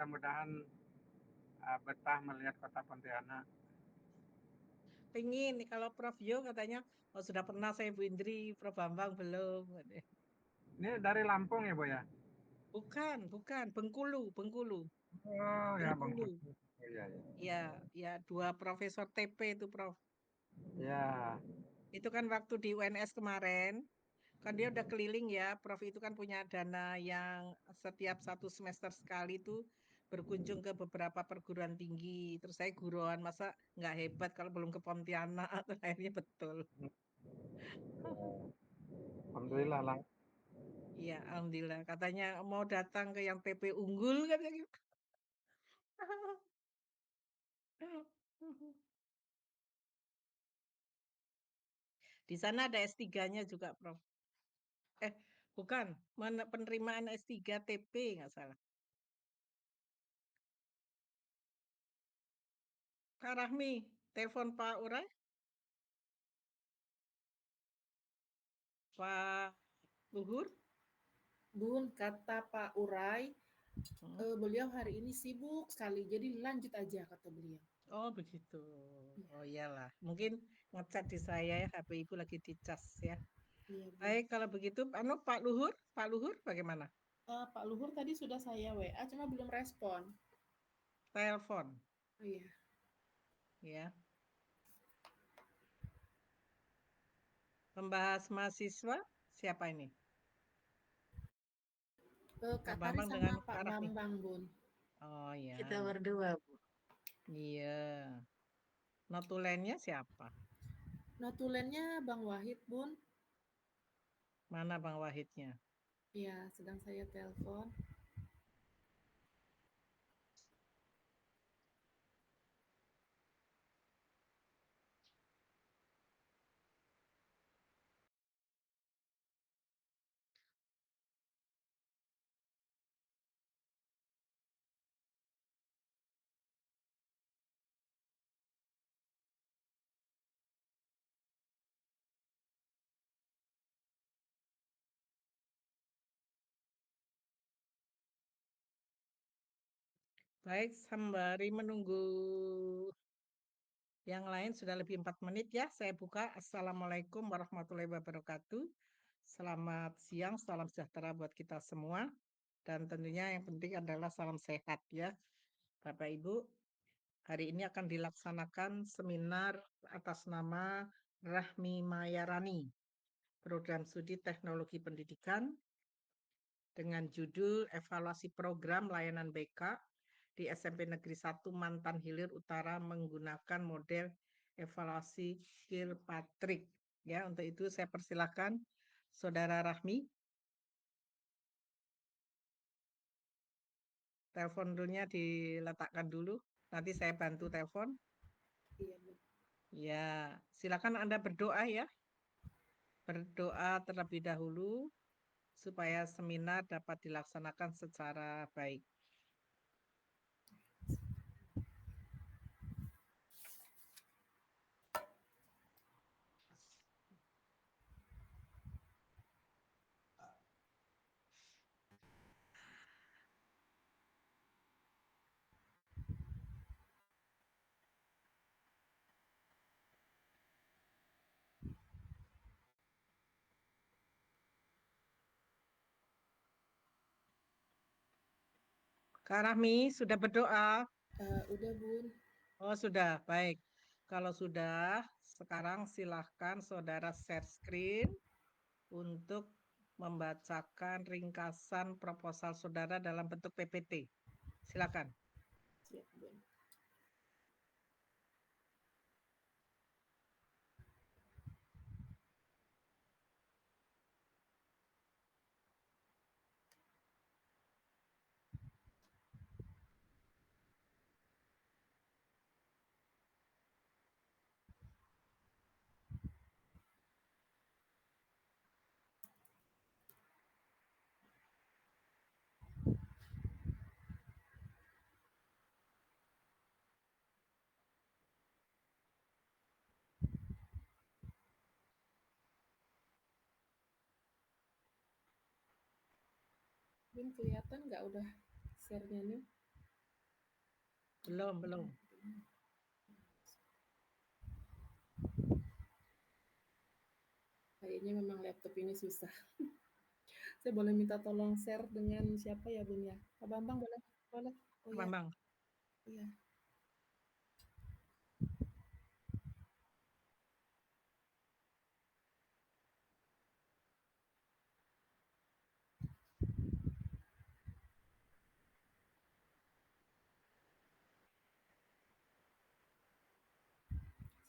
mudah-mudahan betah melihat kota Pontianak. Pengen nih kalau Prof Yo katanya, oh sudah pernah saya Bu Indri, Prof Bambang belum. Ini dari Lampung ya, Bu ya? Bukan, bukan, Bengkulu, Bengkulu, Oh ya, Bengkulu. Bengkulu. Oh, iya, iya. Ya, ya dua Profesor TP itu Prof. Ya, Itu kan waktu di UNS kemarin, kan dia udah keliling ya, Prof itu kan punya dana yang setiap 1 semester sekali itu berkunjung ke beberapa perguruan tinggi. Terus saya guruan, masa nggak hebat kalau belum ke Pontianak? Akhirnya betul. alhamdulillah lah. Iya, alhamdulillah. Katanya mau datang ke yang TP unggul katanya gitu. Di sana ada S3-nya juga, Prof. Eh, bukan, penerimaan S3 TP nggak salah. Kak Rahmi, telepon Pak Urai, Pak Luhur. Bun, kata Pak Urai, Hmm. beliau hari ini sibuk sekali, jadi lanjut aja kata beliau. Oh begitu. Iya, Oh iyalah, mungkin ngecat di saya ya, HP Ibu lagi dicas ya. iya Bun. Baik, kalau begitu, Pak Luhur bagaimana? Pak Luhur tadi sudah saya WA, cuma belum respon. Telepon, Oh iya, ya. Pembahas mahasiswa, siapa ini? Pak Kak Tari Bambang sama dengan Pak Kak Rahmi. Bambang Bun. Oh Kita ya, berdua, Bu. iya. Notulennya siapa? Notulennya Bang Wahid Bun. Mana Bang Wahidnya? Iya, sedang saya telepon. Baik, sembari menunggu yang lain sudah lebih 4 menit ya. Saya buka. Assalamualaikum warahmatullahi wabarakatuh. Selamat siang, salam sejahtera buat kita semua. Dan tentunya yang penting adalah salam sehat ya. Bapak Ibu, hari ini akan dilaksanakan seminar atas nama Rahmi Mayarani, Program Studi Teknologi Pendidikan dengan judul Evaluasi Program Layanan BK di SMP Negeri 1 Mantan Hilir Utara menggunakan model evaluasi Kirkpatrick. Ya, untuk itu saya persilahkan Saudara Rahmi. Telepon dulunya diletakkan dulu. Nanti saya bantu telepon. Iya Bun. Ya, silakan Anda berdoa ya. Berdoa terlebih dahulu supaya seminar dapat dilaksanakan secara baik. Kak Rahmi sudah berdoa? Udah Bun. Oh, sudah. Baik. Kalau sudah, sekarang silahkan saudara share screen untuk membacakan ringkasan proposal saudara dalam bentuk PPT. Silakan. Siap Bun. Bun kelihatan nggak udah share-nya nih? Belum. Kayaknya memang laptop ini susah. Saya boleh minta tolong share dengan siapa ya, Bun ya? Pak Bambang boleh? Boleh. Oh iya. Bambang. Iya.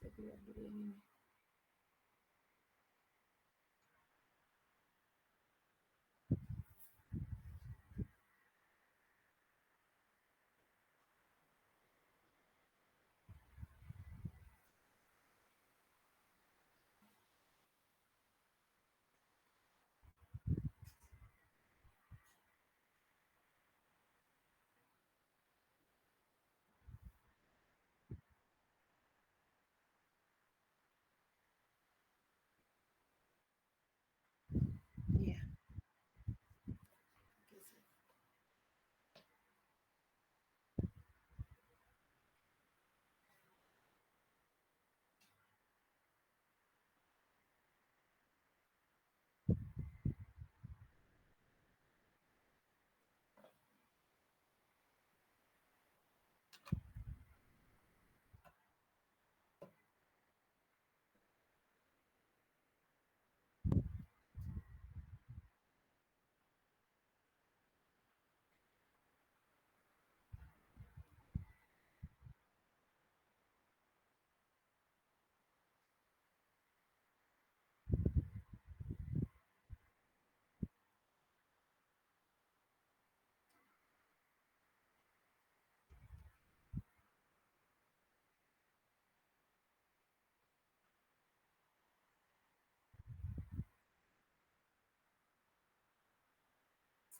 Saya keluar dulu yang ini. Iya. Oke, siap.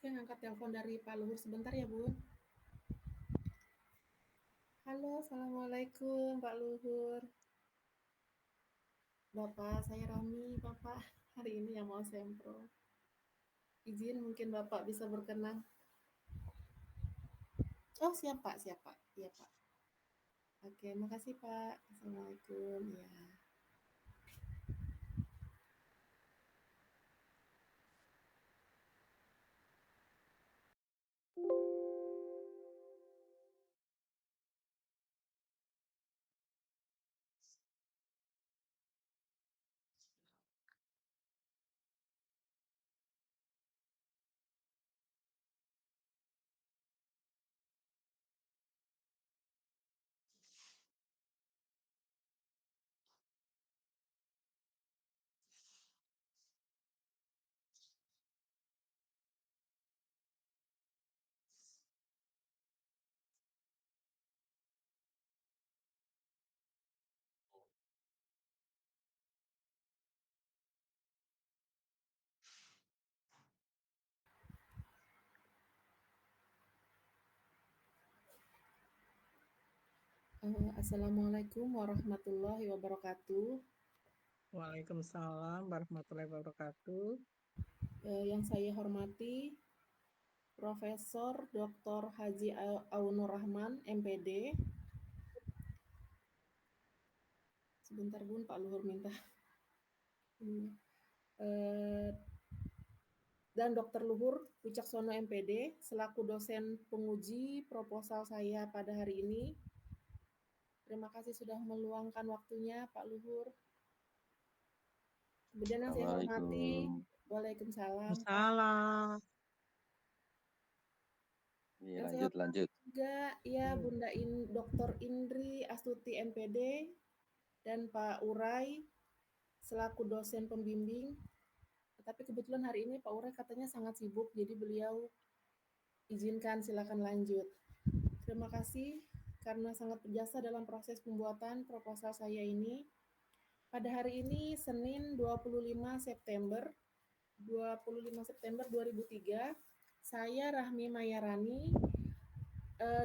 Saya ngangkat telepon dari Pak Luhur sebentar ya, Bun. Halo, Assalamualaikum Pak Luhur. Bapak, saya Rami, Bapak. Hari ini yang mau sempro. Izin mungkin Bapak bisa berkenan. Oh, siap Pak, siap Pak. Iya Pak. Oke, makasih Pak. Assalamualaikum. Ya. Assalamualaikum warahmatullahi wabarakatuh. Waalaikumsalam warahmatullahi wabarakatuh. Yang saya hormati Profesor Dr. Haji Aunur Rahman, MPD. Sebentar Bun, Pak Luhur minta. Dan Dr. Luhur Wicaksono, MPD, selaku dosen penguji proposal saya pada hari ini. Terima kasih sudah meluangkan waktunya, Pak Luhur. Kemudian yang saya hormati, Waalaikumsalam. Salam. Iya, lanjut. Juga ya Bunda Dr. Indri Astuti, MPD, dan Pak Urai selaku dosen pembimbing. Tapi kebetulan hari ini Pak Urai katanya sangat sibuk, jadi beliau izinkan silakan lanjut. Terima kasih karena sangat berjasa dalam proses pembuatan proposal saya ini. Pada hari ini Senin 25 September 2003, saya Rahmi Mayarani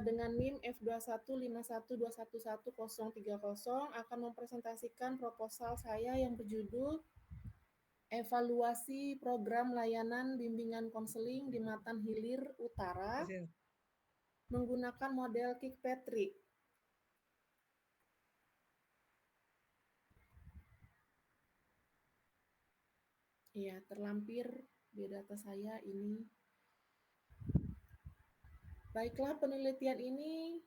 dengan NIM F21512111030 akan mempresentasikan proposal saya yang berjudul Evaluasi Program Layanan Bimbingan Konseling di Matan Hilir Utara menggunakan model Kirkpatrick. Ya, terlampir di data saya ini. Baiklah, penelitian ini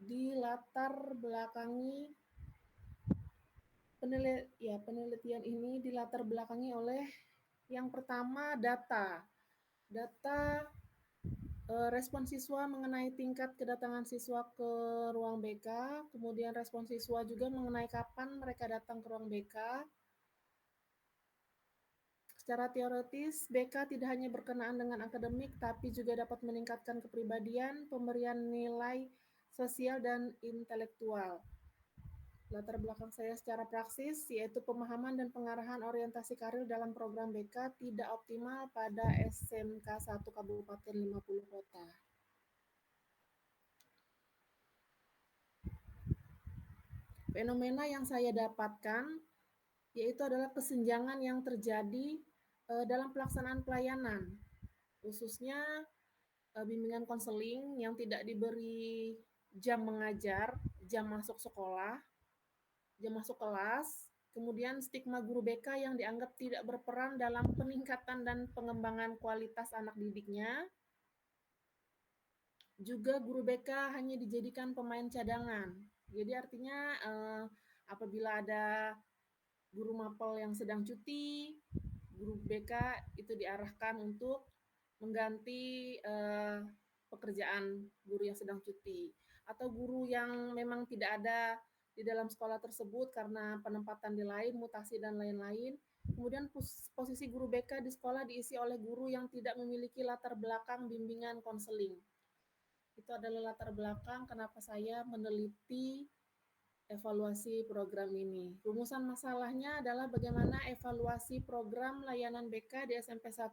dilatar belakangi oleh yang pertama data respon siswa mengenai tingkat kedatangan siswa ke ruang BK, kemudian respon siswa juga mengenai kapan mereka datang ke ruang BK. Secara teoritis, BK tidak hanya berkenaan dengan akademik, tapi juga dapat meningkatkan kepribadian, pemberian nilai sosial, dan intelektual. Latar belakang saya secara praksis, yaitu pemahaman dan pengarahan orientasi karir dalam program BK tidak optimal pada SMK 1 Kabupaten 50 Kota. Fenomena yang saya dapatkan yaitu adalah kesenjangan yang terjadi dalam pelaksanaan pelayanan, khususnya bimbingan konseling yang tidak diberi jam mengajar, jam masuk sekolah, jam masuk kelas, kemudian stigma guru BK yang dianggap tidak berperan dalam peningkatan dan pengembangan kualitas anak didiknya. Juga guru BK hanya dijadikan pemain cadangan. Jadi artinya apabila ada guru mapel yang sedang cuti, guru BK itu diarahkan untuk mengganti pekerjaan guru yang sedang cuti, atau guru yang memang tidak ada di dalam sekolah tersebut karena penempatan di lain, mutasi dan lain-lain. Kemudian posisi guru BK di sekolah diisi oleh guru yang tidak memiliki latar belakang bimbingan konseling. Itu adalah latar belakang kenapa saya meneliti evaluasi program ini. Rumusan masalahnya adalah bagaimana evaluasi program layanan BK di SMP 1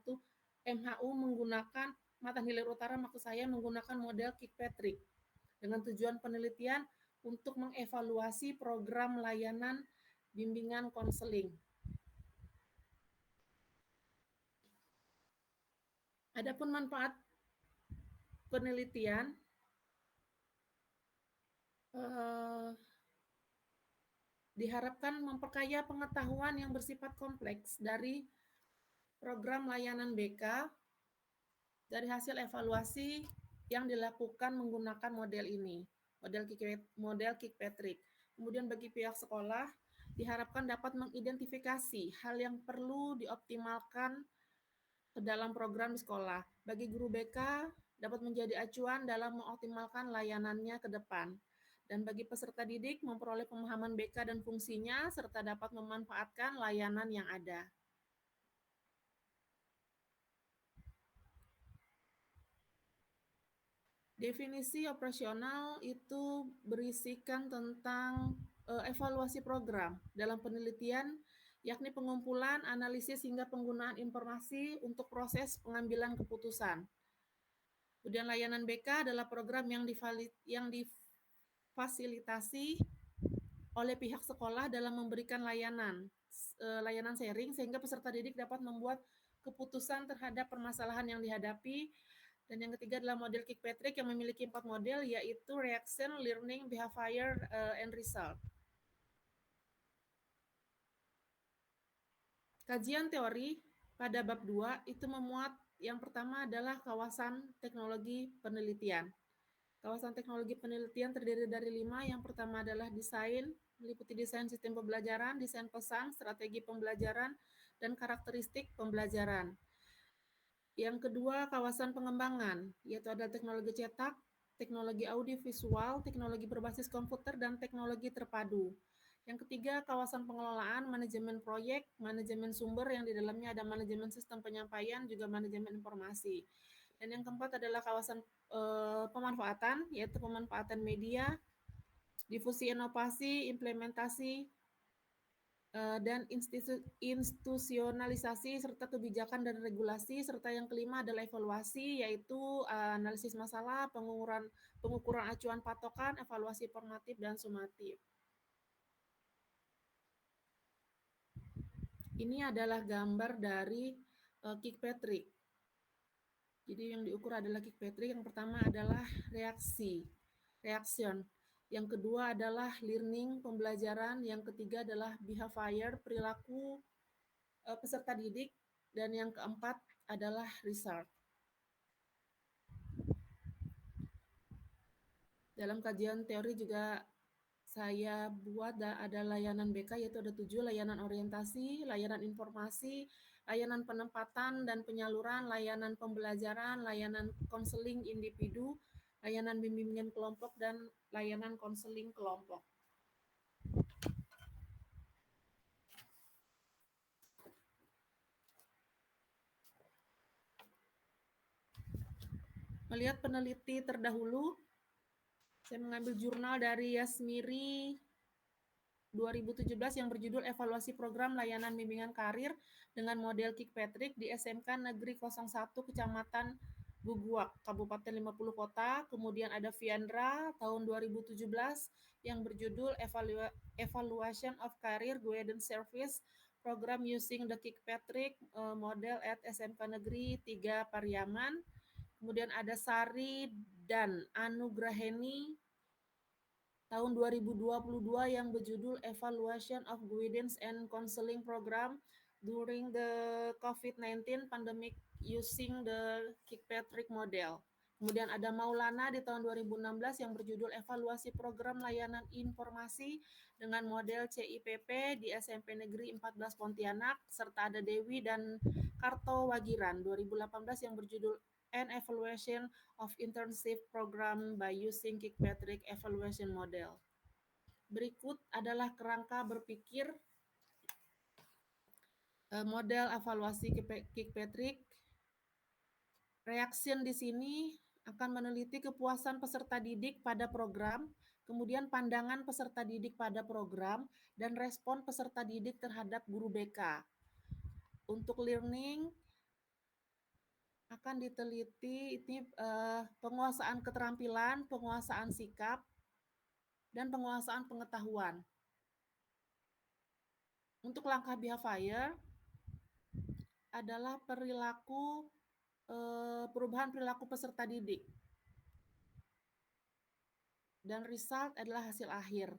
MHU menggunakan Matan Hilir Utara, maksud saya menggunakan model Kirkpatrick dengan tujuan penelitian untuk mengevaluasi program layanan bimbingan konseling. Adapun manfaat penelitian diharapkan memperkaya pengetahuan yang bersifat kompleks dari program layanan BK dari hasil evaluasi yang dilakukan menggunakan model ini, model Kirkpatrick. Kemudian bagi pihak sekolah diharapkan dapat mengidentifikasi hal yang perlu dioptimalkan ke dalam program di sekolah. Bagi guru BK dapat menjadi acuan dalam mengoptimalkan layanannya ke depan. Dan bagi peserta didik memperoleh pemahaman BK dan fungsinya serta dapat memanfaatkan layanan yang ada. Definisi operasional itu berisikan tentang evaluasi program dalam penelitian, yakni pengumpulan, analisis, hingga penggunaan informasi untuk proses pengambilan keputusan. Kemudian layanan BK adalah program yang difasilitasi oleh pihak sekolah dalam memberikan layanan sharing sehingga peserta didik dapat membuat keputusan terhadap permasalahan yang dihadapi. Dan yang ketiga adalah model Kirkpatrick yang memiliki 4 model, yaitu reaction, learning, behavior, and result. Kajian teori pada bab 2 itu memuat yang pertama adalah kawasan teknologi penelitian. Kawasan teknologi penelitian terdiri dari 5. Yang pertama adalah desain, meliputi desain sistem pembelajaran, desain pesan, strategi pembelajaran, dan karakteristik pembelajaran. Yang kedua, kawasan pengembangan, yaitu ada teknologi cetak, teknologi audiovisual, teknologi berbasis komputer, dan teknologi terpadu. Yang ketiga, kawasan pengelolaan, manajemen proyek, manajemen sumber yang di dalamnya ada manajemen sistem penyampaian, juga manajemen informasi. Dan yang keempat adalah kawasan pemanfaatan, yaitu pemanfaatan media, difusi inovasi, implementasi, dan institusionalisasi serta kebijakan dan regulasi, serta yang kelima adalah evaluasi, yaitu analisis masalah, pengukuran acuan patokan, evaluasi formatif dan sumatif. Ini adalah gambar dari Kirkpatrick. Jadi yang diukur adalah Kirkpatrick. Yang pertama adalah reaction. Yang kedua adalah learning, pembelajaran. Yang ketiga adalah behavior, perilaku peserta didik. Dan yang keempat adalah result. Dalam kajian teori juga saya buat ada layanan BK, yaitu ada 7, layanan orientasi, layanan informasi, layanan penempatan dan penyaluran, layanan pembelajaran, layanan konseling individu, layanan bimbingan kelompok, dan layanan konseling kelompok. Melihat peneliti terdahulu, saya mengambil jurnal dari Yasmiri 2017 yang berjudul Evaluasi Program Layanan Bimbingan Karir dengan Model Kirkpatrick di SMK Negeri 01 Kecamatan Buguak, Kabupaten 50 Kota. Kemudian ada Viandra tahun 2017 yang berjudul Evaluation of Career Guidance Service Program Using the Kirkpatrick Model at SMK Negeri 3 Pariaman. Kemudian ada Sari dan Anugraheni tahun 2022 yang berjudul Evaluation of Guidance and Counseling Program during the COVID-19 Pandemic Using the Kirkpatrick Model. Kemudian ada Maulana di tahun 2016 yang berjudul Evaluasi Program Layanan Informasi dengan Model CIPP di SMP Negeri 14 Pontianak, serta ada Dewi dan Karto Wagiran 2018 yang berjudul An Evaluation of Internship Program by Using Kirkpatrick Evaluation Model. Berikut adalah kerangka berpikir model evaluasi Kirkpatrick. Reaction di sini akan meneliti kepuasan peserta didik pada program, kemudian pandangan peserta didik pada program, dan respon peserta didik terhadap guru BK. Untuk learning akan diteliti ini penguasaan keterampilan, penguasaan sikap, dan penguasaan pengetahuan. Untuk langkah behavior adalah perubahan perilaku peserta didik. Dan result adalah hasil akhir.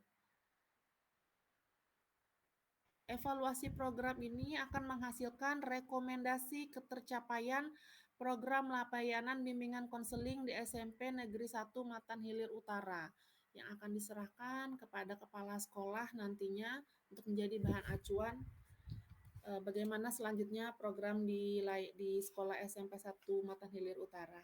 Evaluasi program ini akan menghasilkan rekomendasi ketercapaian program layanan bimbingan konseling di SMP Negeri 1 Matan Hilir Utara yang akan diserahkan kepada kepala sekolah nantinya untuk menjadi bahan acuan bagaimana selanjutnya program di sekolah SMP 1 Matan Hilir Utara.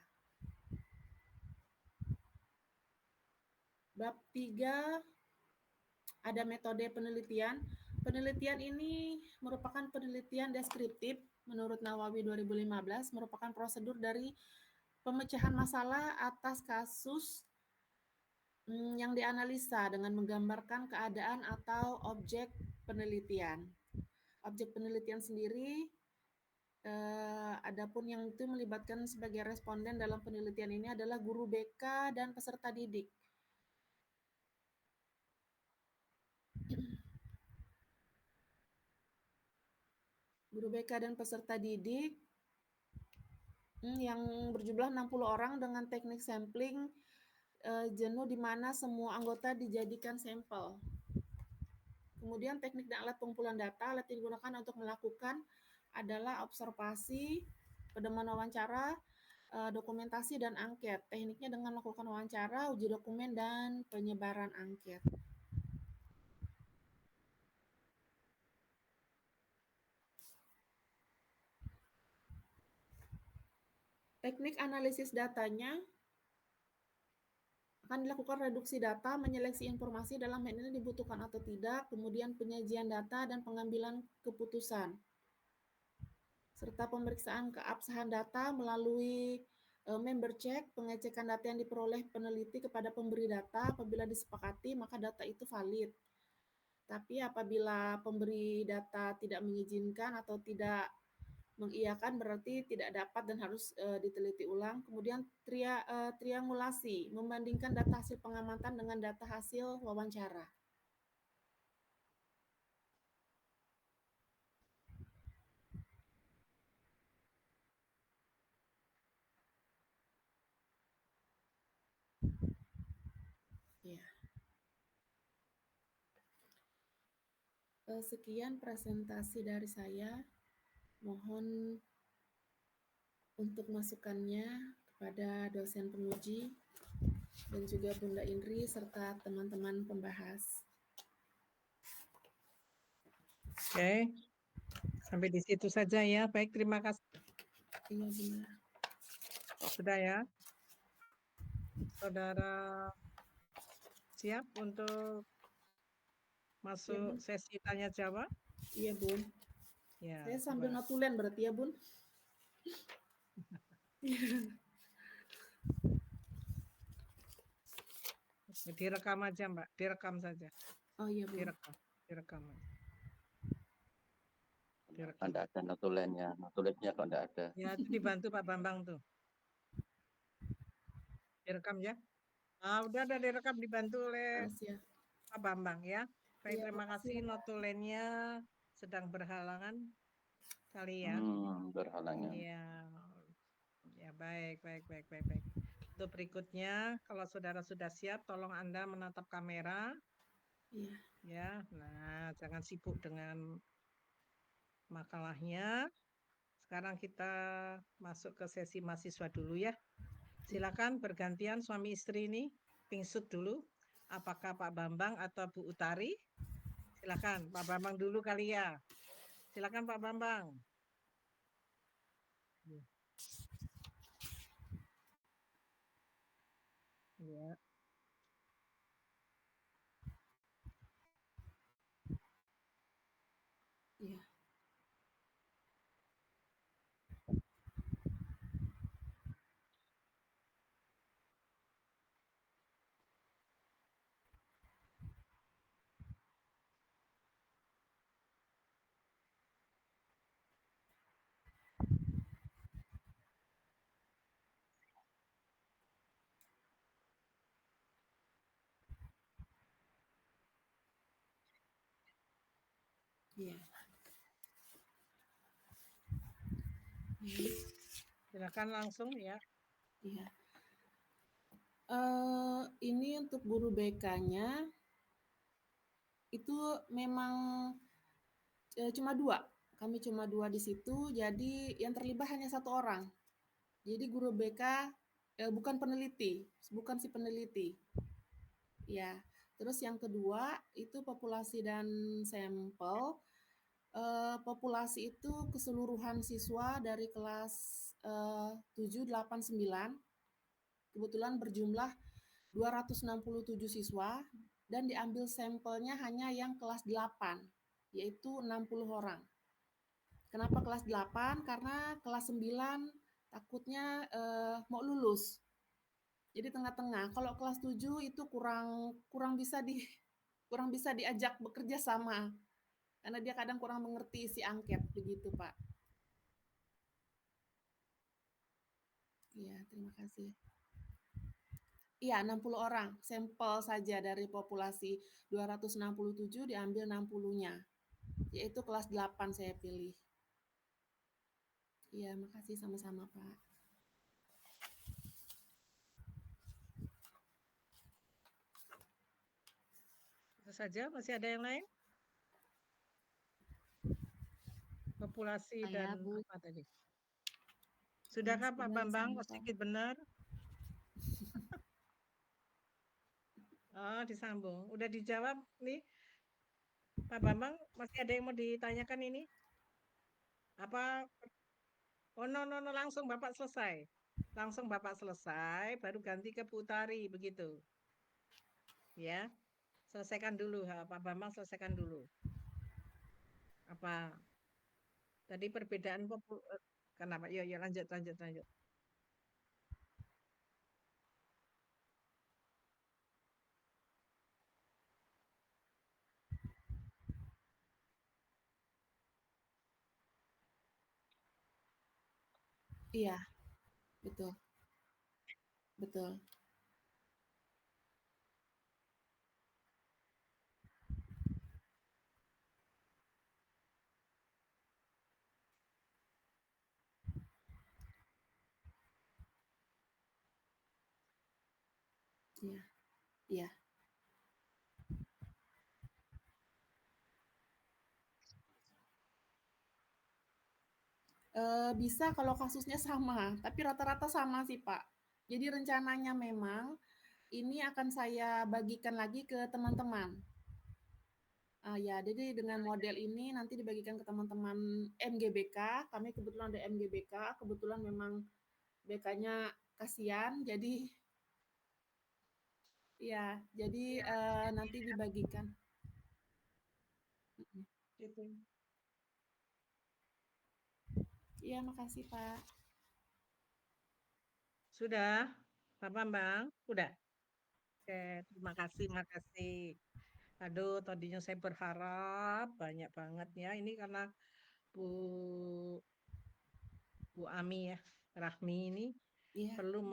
Bab 3 ada metode penelitian. Penelitian ini merupakan penelitian deskriptif menurut Nawawi 2015, merupakan prosedur dari pemecahan masalah atas kasus yang dianalisa dengan menggambarkan keadaan atau objek penelitian. Objek penelitian sendiri, adapun yang itu melibatkan sebagai responden dalam penelitian ini adalah guru BK dan peserta didik. Guru BK dan peserta didik yang berjumlah 60 orang dengan teknik sampling jenuh di mana semua anggota dijadikan sampel. Kemudian teknik dan alat pengumpulan data, alat yang digunakan untuk melakukan adalah observasi, pedoman wawancara, dokumentasi, dan angket. Tekniknya dengan melakukan wawancara, uji dokumen, dan penyebaran angket. Teknik analisis datanya akan dilakukan reduksi data, menyeleksi informasi dalam hal ini dibutuhkan atau tidak, kemudian penyajian data dan pengambilan keputusan, serta pemeriksaan keabsahan data melalui member check, pengecekan data yang diperoleh peneliti kepada pemberi data. Apabila disepakati, maka data itu valid. Tapi apabila pemberi data tidak mengizinkan atau tidak mengiyakan, berarti tidak dapat dan harus diteliti ulang. Kemudian triangulasi, membandingkan data hasil pengamatan dengan data hasil wawancara. Iya. Sekian presentasi dari saya. Mohon untuk masukannya kepada dosen penguji dan juga Bunda Indri serta teman-teman pembahas. Oke, sampai di situ saja ya. Baik, terima kasih. Iya, Bunda. Sudah ya. Saudara siap untuk masuk sesi tanya jawab? Iya, Bun. Ya, Saya sambil coba. notulen berarti ya, Bun? Direkam aja, Mbak. Direkam saja. Oh iya, Bun. Direkam aja. Kan enggak ada notulennya kok enggak ada. Ya, itu dibantu Pak Bambang tuh. Direkam ya. Udah ada direkam, dibantu oleh Makasih ya. Pak Bambang ya. Baik, Iya, terima makasih kasih. ya, Pak. Notulennya sedang berhalangan kali ya. Berhalangan. Iya. Ya, baik. Untuk berikutnya, kalau saudara sudah siap, tolong Anda menatap kamera. Iya. Ya, nah jangan sibuk dengan makalahnya. Sekarang kita masuk ke sesi mahasiswa dulu ya. Silakan bergantian suami istri ini pingsut dulu. Apakah Pak Bambang atau Bu Utari? Silakan Pak Bambang dulu kali ya. Silakan Pak Bambang. Ya. Iya. Iya. Silakan langsung ya. Iya. Ini untuk guru BK-nya itu memang cuma 2. Kami cuma 2 di situ, jadi yang terlibat hanya 1 orang. Jadi guru BK bukan peneliti, bukan si peneliti. Ya. Terus yang kedua itu populasi dan sampel. Populasi itu keseluruhan siswa dari kelas 7, 8, 9. Kebetulan berjumlah 267 siswa dan diambil sampelnya hanya yang kelas 8, yaitu 60 orang. Kenapa kelas 8? Karena kelas 9 takutnya mau lulus. Jadi tengah-tengah. Kalau kelas 7 itu kurang bisa diajak bekerja sama. Karena dia kadang kurang mengerti isi angket begitu, Pak. Iya, terima kasih. Iya, 60 orang. Sampel saja dari populasi 267 diambil 60-nya. Yaitu kelas 8 saya pilih. Iya, makasih sama-sama, Pak. Itu saja, masih ada yang lain? Populasi dan Bu. apa tadi? Sudahkah Pak Bambang? Sedikit benar? Oh, disambung. Udah dijawab nih. Pak Bambang, masih ada yang mau ditanyakan ini? Apa? Oh, no, langsung Bapak selesai. Langsung Bapak selesai, baru ganti ke Bu Utari, begitu. Ya, selesaikan dulu, Pak Bambang selesaikan dulu. Apa? Tadi perbedaan kenapa? Yuk, lanjut. Iya, betul. Betul. Iya. Iya. Bisa kalau kasusnya sama, tapi rata-rata sama sih, Pak. Jadi rencananya memang ini akan saya bagikan lagi ke teman-teman. Ya, jadi dengan model ini nanti dibagikan ke teman-teman MGBK. Kami kebetulan ada MGBK, kebetulan memang BK-nya kasihan, jadi ya, jadi nanti dibagikan. Gitu. Iya, makasih Pak. Sudah, Pak Bambang? Udah? Oke, terima kasih, makasih. Aduh, tadinya saya berharap banyak banget ya. Ini karena Bu Bu Ami ya, Rahmi ini Iya, perlu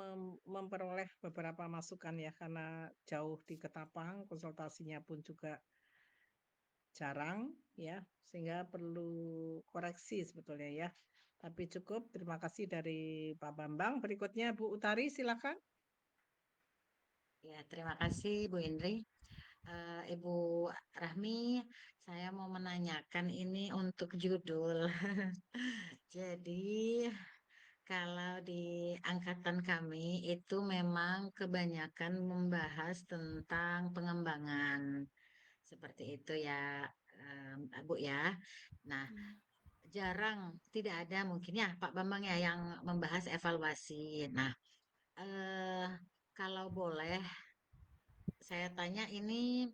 memperoleh beberapa masukan ya, karena jauh di Ketapang, konsultasinya pun juga jarang ya, sehingga perlu koreksi sebetulnya ya. Tapi cukup, terima kasih dari Pak Bambang. Berikutnya Bu Utari, silakan. Ya, terima kasih Bu Indri. Ibu Rahmi, saya mau menanyakan ini untuk judul. Jadi, kalau di angkatan kami itu memang kebanyakan membahas tentang pengembangan. Seperti itu ya, Bu ya. Nah, jarang, tidak ada mungkin ya Pak Bambang ya yang membahas evaluasi. Nah, eh, kalau boleh saya tanya ini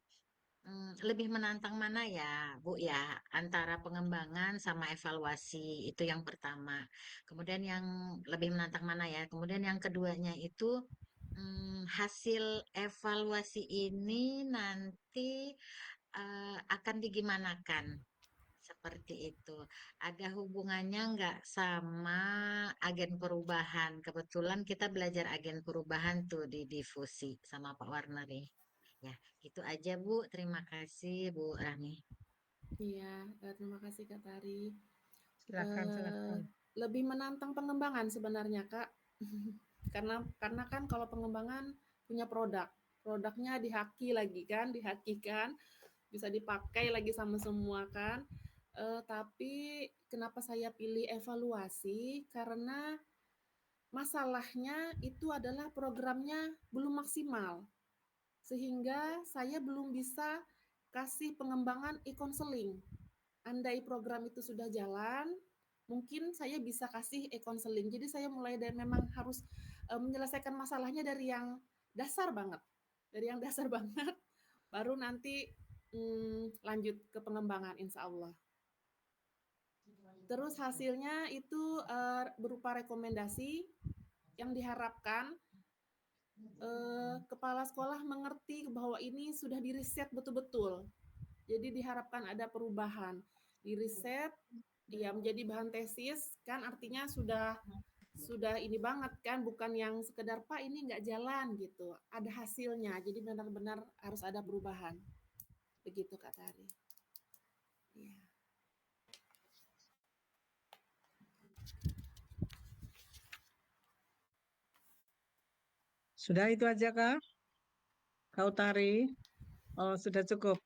lebih menantang mana ya, Bu ya, antara pengembangan sama evaluasi itu yang pertama. Kemudian yang lebih menantang mana ya? Kemudian yang keduanya itu hasil evaluasi ini nanti akan digimanakan? Seperti itu. Ada hubungannya nggak sama agen perubahan? Kebetulan kita belajar agen perubahan tuh di difusi sama Pak Warner ya. Ya, gitu aja Bu. Terima kasih Bu Rani. iya, terima kasih Kak Tari. Silakan, silakan. Lebih menantang pengembangan sebenarnya Kak. Karena kan kalau pengembangan punya produknya dihaki lagi kan, dihakikan, bisa dipakai lagi sama semua kan. Tapi kenapa saya pilih evaluasi? Karena masalahnya itu adalah programnya belum maksimal. Sehingga saya belum bisa kasih pengembangan e-counseling. Andai program itu sudah jalan, mungkin saya bisa kasih e-counseling. Jadi saya mulai dari memang harus menyelesaikan masalahnya dari yang dasar banget. Dari yang dasar banget, baru nanti lanjut ke pengembangan insya Allah. Terus hasilnya itu berupa rekomendasi yang diharapkan kepala sekolah mengerti bahwa ini sudah diriset betul-betul. Jadi diharapkan ada perubahan. Diriset, ya menjadi bahan tesis, kan artinya sudah ini banget kan, bukan yang sekedar Pak ini nggak jalan gitu. Ada hasilnya, jadi benar-benar harus ada perubahan. Begitu Kak Tari. Ya. Sudah itu aja Kak? Kau Utari? Oh, sudah cukup.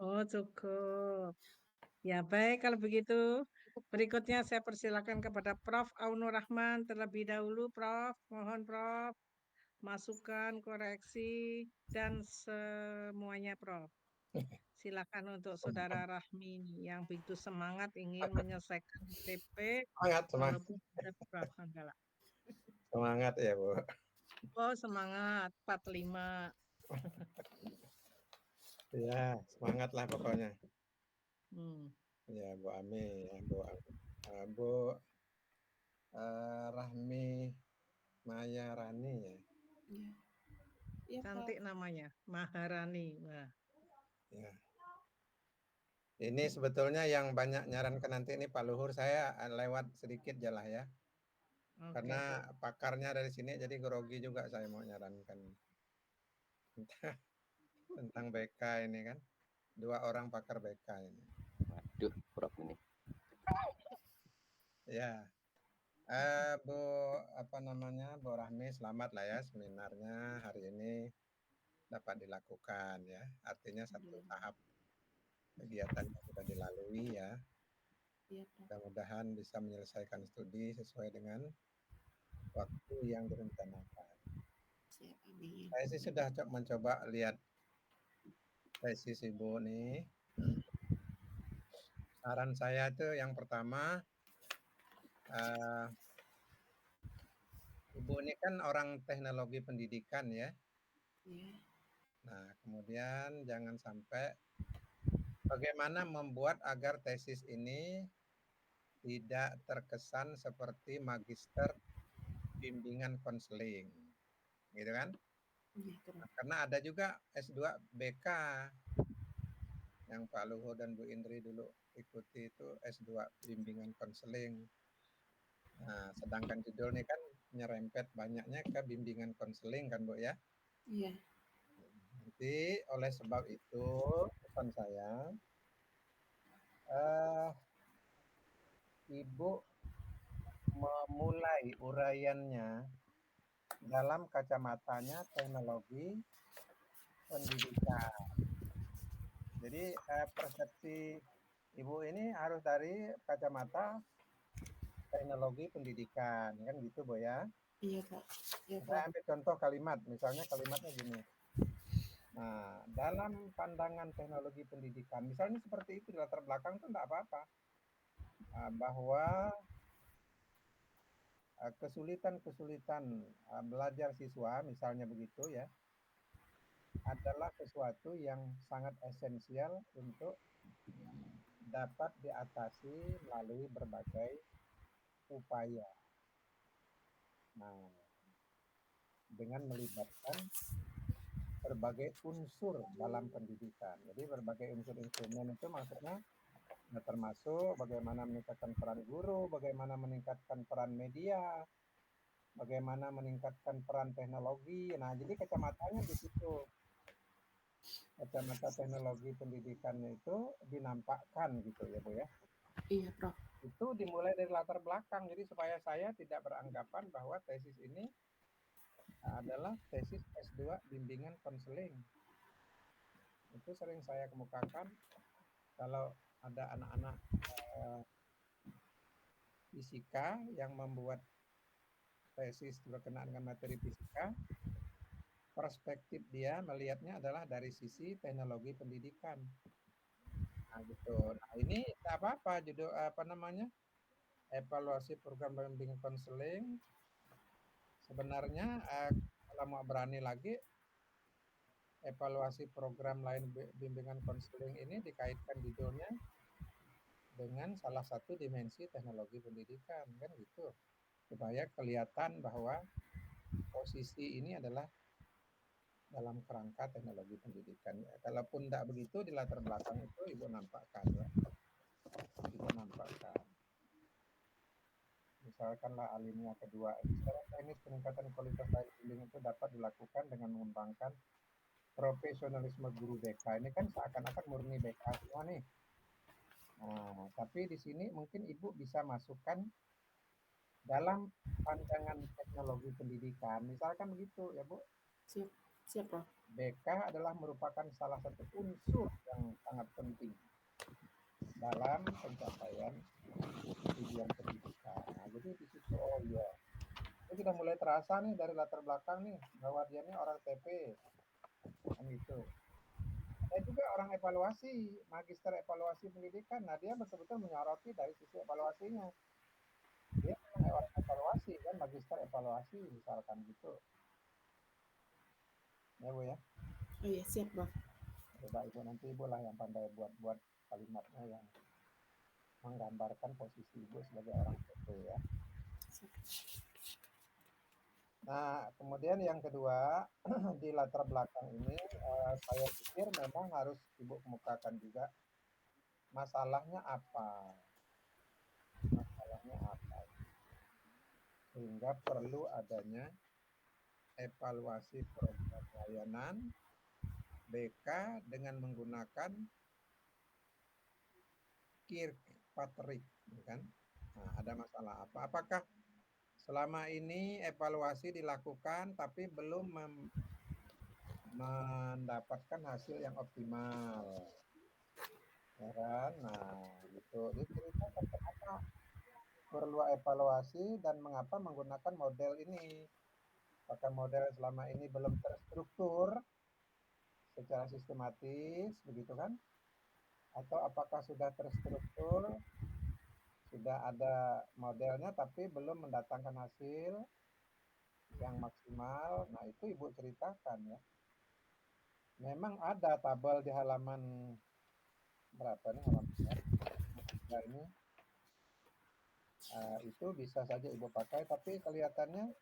Oh, cukup. Ya, baik kalau begitu. Berikutnya saya persilakan kepada Prof. Aunur Rahman terlebih dahulu, Prof. Mohon Prof. Masukan, koreksi, dan semuanya, Prof. Silakan untuk Saudara Rahmi yang begitu semangat ingin menyelesaikan TP, Semangat, walaupun ada Prof. Anggala. semangat ya Bu. Oh, semangat, 45. Ya, semangat lah pokoknya. Ya Bu Ami, ya Bu Rahmi Maya Rani ya. Ya, Cantik Pak. namanya, Maharani. Wah. Ya. Ini sebetulnya yang banyak nyarankan nanti ini Pak Luhur, saya lewat sedikit jalah ya. Oke. Karena pakarnya dari sini jadi grogi juga saya mau nyarankan tentang BK ini kan. 2 orang pakar BK ini. Waduh, Prof ini. Ya. Bu Bu Rahmi, selamat lah ya seminarnya hari ini dapat dilakukan ya. Artinya satu tahap kegiatan yang sudah dilalui ya. Iya, Prof. Mudah-mudahan bisa menyelesaikan studi sesuai dengan waktu yang direncanakan. Siap, amin. Saya sih sudah mencoba lihat tesis Ibu nih. Saran saya tuh yang pertama, Ibu ini kan orang teknologi pendidikan ya. Iya. Nah, kemudian jangan sampai bagaimana membuat agar tesis ini tidak terkesan seperti magister bimbingan konseling, gitu kan? Iya, Prof. Nah, karena ada juga S2 BK yang Pak Luhur dan Bu Indri dulu ikuti itu S2 bimbingan konseling. Nah, sedangkan judul ini kan nyerempet banyaknya ke bimbingan konseling kan Bu ya. Iya. Nanti oleh sebab itu pesan saya, eh, Ibu memulai uraiannya dalam kacamatanya teknologi pendidikan. Jadi persepsi Ibu ini harus dari kacamata teknologi pendidikan, kan gitu Bu ya. Iya, Pak. Iya, Saya Prof. ambil contoh kalimat, misalnya kalimatnya gini. Nah, dalam pandangan teknologi pendidikan, misalnya seperti itu di latar belakang itu enggak apa-apa. Bahwa kesulitan-kesulitan belajar siswa, misalnya begitu ya, adalah sesuatu yang sangat esensial untuk dapat diatasi melalui berbagai upaya. Nah, dengan melibatkan berbagai unsur dalam pendidikan. Jadi berbagai unsur instrumen itu maksudnya termasuk bagaimana meningkatkan peran guru, bagaimana meningkatkan peran media, bagaimana meningkatkan peran teknologi. Nah, jadi kacamatanya di situ. Kacamata teknologi pendidikannya itu dinampakkan gitu ya Bu ya. Iya, Prof. Itu dimulai dari latar belakang. Jadi supaya saya tidak beranggapan bahwa tesis ini adalah tesis S2 bimbingan konseling. Itu sering saya kemukakan kalau ada anak-anak fisika yang membuat tesis berkenaan dengan materi fisika, perspektif dia melihatnya adalah dari sisi teknologi pendidikan. Nah, gitu. Nah, ini tidak apa-apa judul apa namanya? Evaluasi program bimbingan konseling. Sebenarnya kalau mau berani lagi evaluasi program lain bimbingan konseling ini dikaitkan judulnya dengan salah satu dimensi teknologi pendidikan kan gitu. Supaya kelihatan bahwa posisi ini adalah dalam kerangka teknologi pendidikan. Kalaupun tidak begitu di latar belakang itu Ibu nampakkan ya. Ibu nampakkan. Misalkanlah alinea kedua, secara teknis peningkatan kualitas layanan bimbing itu dapat dilakukan dengan mengembangkan profesionalisme guru BK. Ini kan seakan-akan murni BK semua nih. Nah, tapi di sini mungkin Ibu bisa masukkan dalam pandangan teknologi pendidikan. Misalkan begitu ya Bu. Siap. Siap, Prof. BK adalah merupakan salah satu unsur yang sangat penting dalam pencapaian tujuan pendidikan. Nah, jadi di situ oh iya. Ini sudah mulai terasa nih dari latar belakang nih bahwa dia ini orang TP. Kan gitu. Ada juga orang evaluasi, magister evaluasi pendidikan. Nah, dia betul-betul menyoroti dari sisi evaluasinya. Dia memang orang evaluasi kan, magister evaluasi misalkan gitu. Ya Bu ya. Oh iya, siap, Prof. Coba Ibu nanti Ibu lah yang pandai buat kalimatnya yang menggambarkan posisi Ibu sebagai orang TP ya. Nah, kemudian yang kedua, di latar belakang ini saya pikir memang harus Ibu kemukakan juga masalahnya apa. Masalahnya apa. Sehingga perlu adanya evaluasi program layanan BK dengan menggunakan Kirkpatrick, kan? Nah, ada masalah apa? Apakah selama ini evaluasi dilakukan tapi belum mendapatkan hasil yang optimal? ya kan? Nah, gitu. Diceritakan kenapa perlu evaluasi dan mengapa menggunakan model ini. Apakah model selama ini belum terstruktur secara sistematis, begitu kan? Atau apakah sudah terstruktur, sudah ada modelnya tapi belum mendatangkan hasil yang maksimal? Nah, itu Ibu ceritakan ya. Memang ada tabel di halaman berapa nih, halaman ya, ini itu bisa saja Ibu pakai, tapi kelihatannya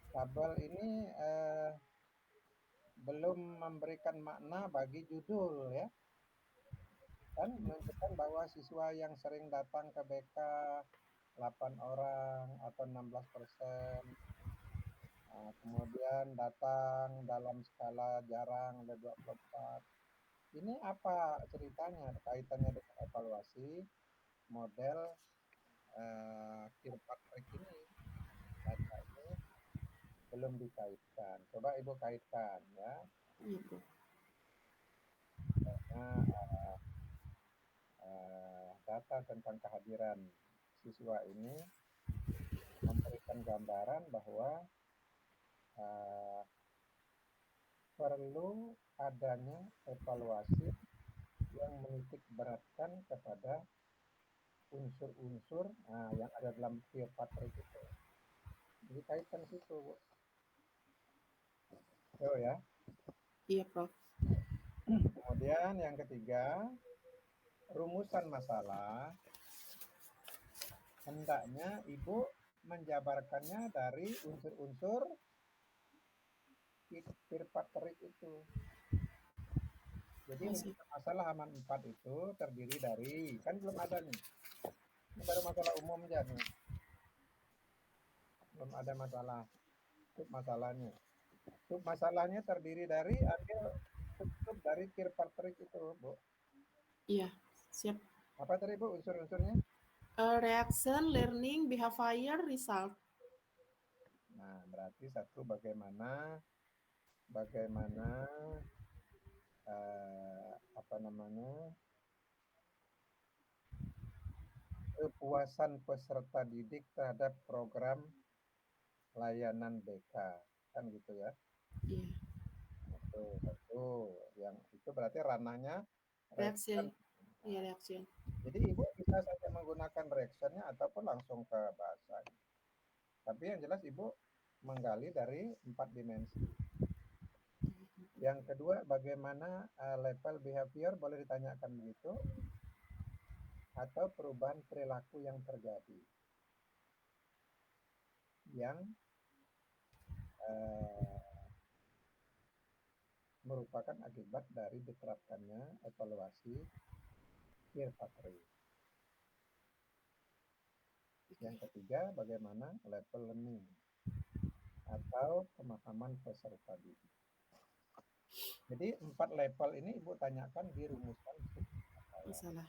tabel ini belum memberikan makna bagi judul ya. Kan menunjukkan bahwa siswa yang sering datang ke BK 8 orang atau 16%. Kemudian datang dalam skala jarang ada 24. Ini apa ceritanya kaitannya dengan evaluasi model Kirkpatrick ini? Data ini belum dikaitkan. Coba Ibu kaitkan ya. Iya, Bu. Nah, data tentang kehadiran siswa ini memberikan gambaran bahwa uh, perlu adanya evaluasi yang menitik beratkan kepada unsur-unsur yang ada dalam Kirkpatrick itu. Jadi kaitkan situ, Bu. Tuh ya. Iya, Prof. Kemudian yang ketiga, rumusan masalah hendaknya Ibu menjabarkannya dari unsur-unsur Kirkpatrick itu. Jadi rumusan masalah halaman 4 itu terdiri dari, kan belum ada nih. Ini baru masalah umum aja nih. Belum ada masalah. Submasalahnya. Submasalahnya terdiri dari ambil sub dari Kirkpatrick itu, Bu. Iya, siap. Apa tadi, Bu, unsur-unsurnya? Reaction, learning, behavior, result. Nah, berarti satu bagaimana apa namanya, kepuasan peserta didik terhadap program layanan BK, kan gitu ya. Iya. Itu satu, yang itu berarti ranahnya Reaction. reaction. Iya, reaction. Jadi Ibu bisa saja menggunakan reactionnya ataupun langsung ke bahasanya. Tapi yang jelas Ibu menggali dari 4 dimensi. Yang kedua, bagaimana level behavior, boleh ditanyakan begitu, atau perubahan perilaku yang terjadi, yang merupakan akibat dari diterapkannya evaluasi Kirkpatrick. Yang ketiga, bagaimana level learning atau pemahaman peserta didik. Jadi 4 level ini Ibu tanyakan di rumusan Masalah.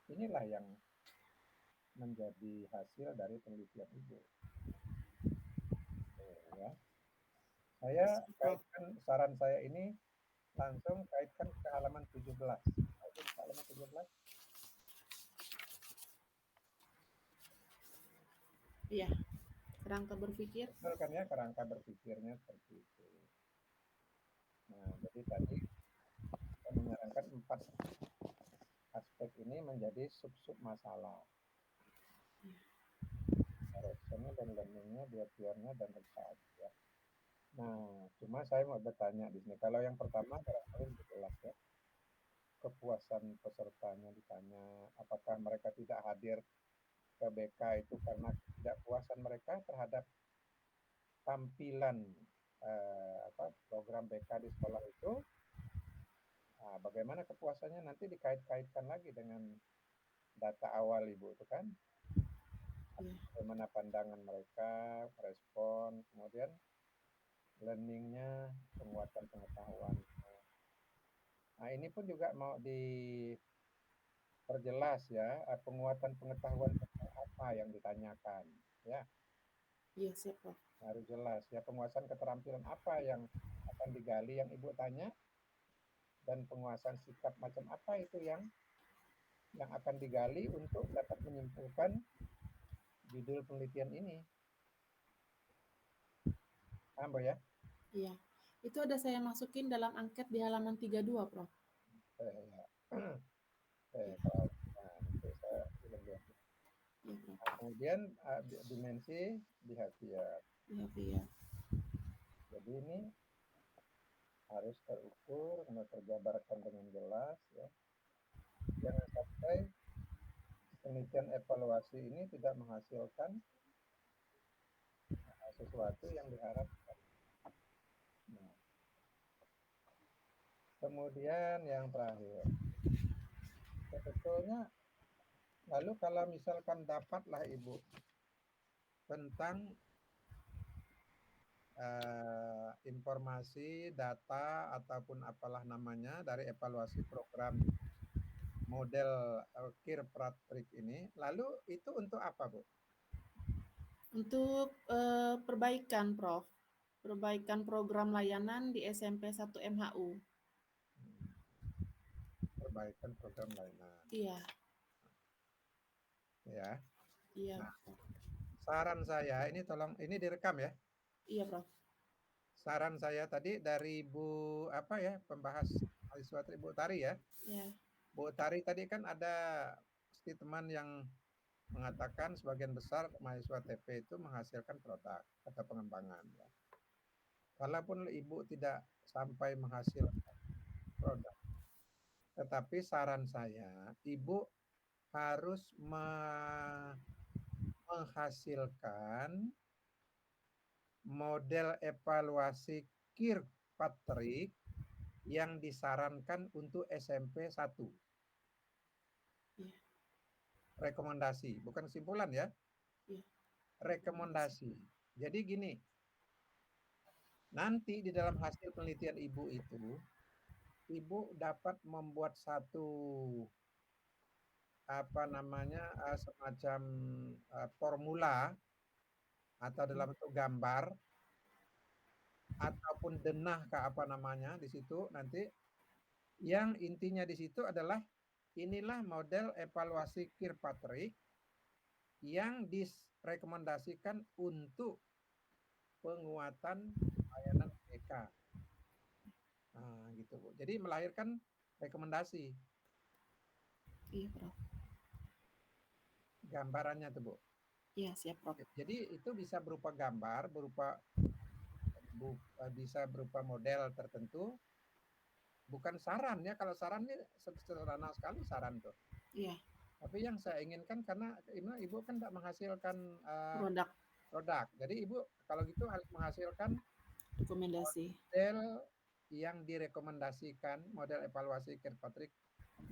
Inilah yang menjadi hasil dari penelitian Ibu. Ya. Saya kaitkan saran saya ini langsung kaitkan ke halaman 17. Halaman 17. Iya, kerangka berpikir. Betul kan ya, kerangka berpikirnya seperti itu. Nah, jadi tadi saya menyarankan 4 aspek ini menjadi sub-sub masalah. Directionnya dan learningnya, behaviornya, dan result ya. Nah, cuma saya mau bertanya di sini. Kalau yang pertama barangkali jelas ya. Kepuasan pesertanya ditanya, apakah mereka tidak hadir ke BK itu karena ketidakpuasan mereka terhadap tampilan program BK di sekolah itu. Nah, bagaimana kepuasannya nanti dikait-kaitkan lagi dengan data awal Ibu itu kan. Bagaimana pandangan mereka, respon, kemudian learningnya, penguatan pengetahuan. Nah, ini pun juga mau diperjelas ya, penguatan pengetahuan tentang apa yang ditanyakan, ya. Iya, siap, Prof. Harus jelas ya, penguasaan keterampilan apa yang akan digali yang Ibu tanya, dan penguasaan sikap macam apa itu yang akan digali untuk dapat menyimpulkan judul penelitian ini. Paham, Bro, ya? Iya. Itu ada saya masukin dalam angket di halaman 32, Prof. Ya. Tahu. Nah, nanti saya ulang lihat. Iya, Prof. Nah, kemudian dimensi behavior. Iya. Jadi ini harus terukur, kemudian terjabarkan dengan jelas, ya. Jangan sampai penelitian evaluasi ini tidak menghasilkan sesuatu yang diharapkan. Nah, kemudian yang terakhir, sebetulnya lalu kalau misalkan dapatlah Ibu tentang informasi, data, ataupun apalah namanya dari evaluasi program model Kirkpatrick ini, lalu itu untuk apa, Bu? Untuk perbaikan, Prof. Perbaikan program layanan di SMP 1 MHU. Perbaikan program layanan. Iya. Ya. Iya. Nah, saran saya ini tolong ini direkam ya. Iya, Prof. Saran saya tadi dari Bu apa ya, pembahas mahasiswa Bu Tari ya. Iya. Bu Tari tadi kan ada statement yang mengatakan sebagian besar mahasiswa TP itu menghasilkan produk atau pengembangan ya. Walaupun Ibu tidak sampai menghasilkan produk, tetapi saran saya Ibu harus menghasilkan model evaluasi Kirkpatrick yang disarankan untuk SMP 1. Iya. Rekomendasi, bukan kesimpulan ya. Iya. Rekomendasi. Jadi gini, nanti di dalam hasil penelitian Ibu itu, Ibu dapat membuat satu apa namanya semacam formula atau dalam bentuk gambar ataupun denah ke apa namanya di situ nanti yang intinya di situ adalah inilah model evaluasi Kirkpatrick yang direkomendasikan untuk penguatan layanan BK. Nah, gitu Bu. Jadi melahirkan rekomendasi. Iya, Prof. Gambarannya tuh Bu. Iya, siap, Prof. Jadi itu bisa berupa gambar, bisa berupa model tertentu. Bukan saran ya, kalau saran ini sederhana sekali saran tuh. Iya. Tapi yang saya inginkan karena Ibu kan tidak menghasilkan produk. Jadi Ibu kalau gitu harus menghasilkan rekomendasi model yang direkomendasikan, model evaluasi Kirkpatrick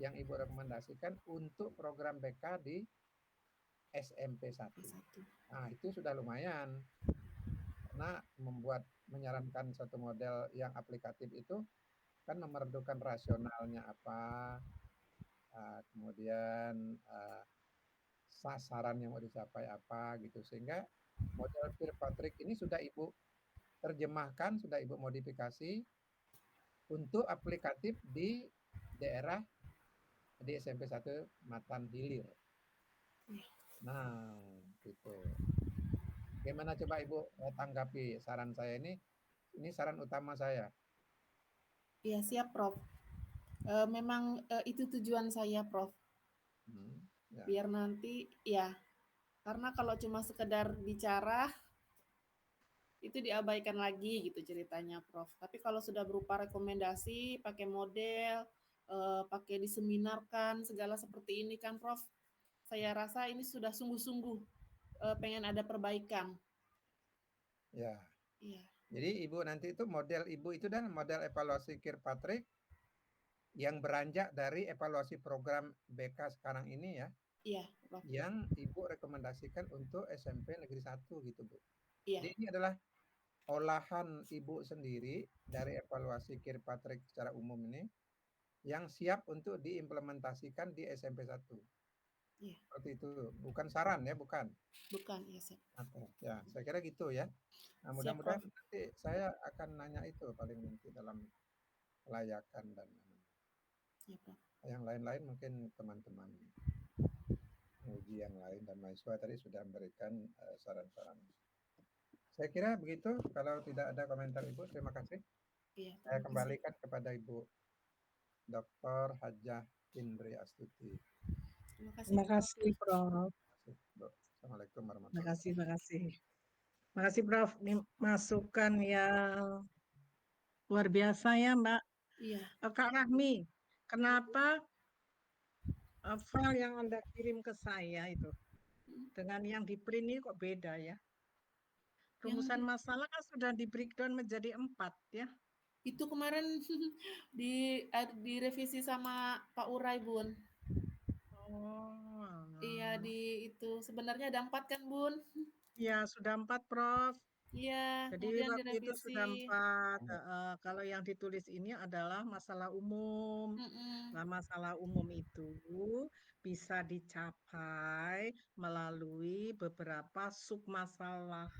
yang Ibu rekomendasikan untuk program BK di SMP 1. Nah, itu sudah lumayan. Karena menyarankan satu model yang aplikatif itu kan memerlukan rasionalnya apa, kemudian sasaran yang mau dicapai apa gitu, sehingga model Kirkpatrick ini sudah Ibu terjemahkan, sudah Ibu modifikasi untuk aplikatif di daerah di SMP 1 Matan Hilir. Nah, gitu. Gimana coba Ibu tanggapi saran saya ini? Ini saran utama saya. Iya, siap, Prof. Memang itu tujuan saya, Prof. Ya. Biar nanti ya, karena kalau cuma sekedar bicara itu diabaikan lagi gitu ceritanya, Prof. Tapi kalau sudah berupa rekomendasi, pakai model, pakai diseminarkan segala seperti ini kan, Prof. Saya rasa ini sudah sungguh-sungguh pengen ada perbaikan. Ya. Iya. Jadi Ibu nanti itu model Ibu itu dan model evaluasi Kirkpatrick yang beranjak dari evaluasi program BK sekarang ini ya. Iya, Prof. Yang Ibu rekomendasikan untuk SMP Negeri 1 gitu, Bu. Iya. Jadi ini adalah olahan Ibu sendiri dari evaluasi Kirkpatrick secara umum ini yang siap untuk diimplementasikan di SMP 1. Iya. Seperti itu. Bukan saran ya, bukan. Bukan, ya, siap. Ya, saya kira gitu ya. Nah, mudah-mudahan nanti saya akan nanya itu paling nanti dalam kelayakan dan Ya, Pak. Yang lain-lain mungkin teman-teman penguji yang lain dan mahasiswa tadi sudah memberikan saran-saran. Saya kira begitu. Kalau tidak ada komentar Ibu, terima kasih. Iya, Saya terima kasih. kembalikan kepada Ibu Dr. Hajah Indri Astuti. Terima kasih, Terima Prof. kasih, Prof. Terima kasih, Bu. Assalamualaikum Terima warahmatullahi kasih, terima kasih. Terima kasih, Prof. Ini masukan yang luar biasa ya, Mbak. Iya, Kak Rahmi, kenapa file yang Anda kirim ke saya itu dengan yang di print ini kok beda ya? Rumusan masalah kan sudah di breakdown menjadi 4 ya. itu kemarin direvisi sama Pak Urai, Bun. Oh, Iya, itu sebenarnya ada 4 kan, Bun? ya sudah 4, Prof. Iya, Jadi kemudian waktu itu direvisi. sudah 4. Kalau yang ditulis ini adalah masalah umum. Mm-mm. Nah, masalah umum itu bisa dicapai melalui beberapa submasalah.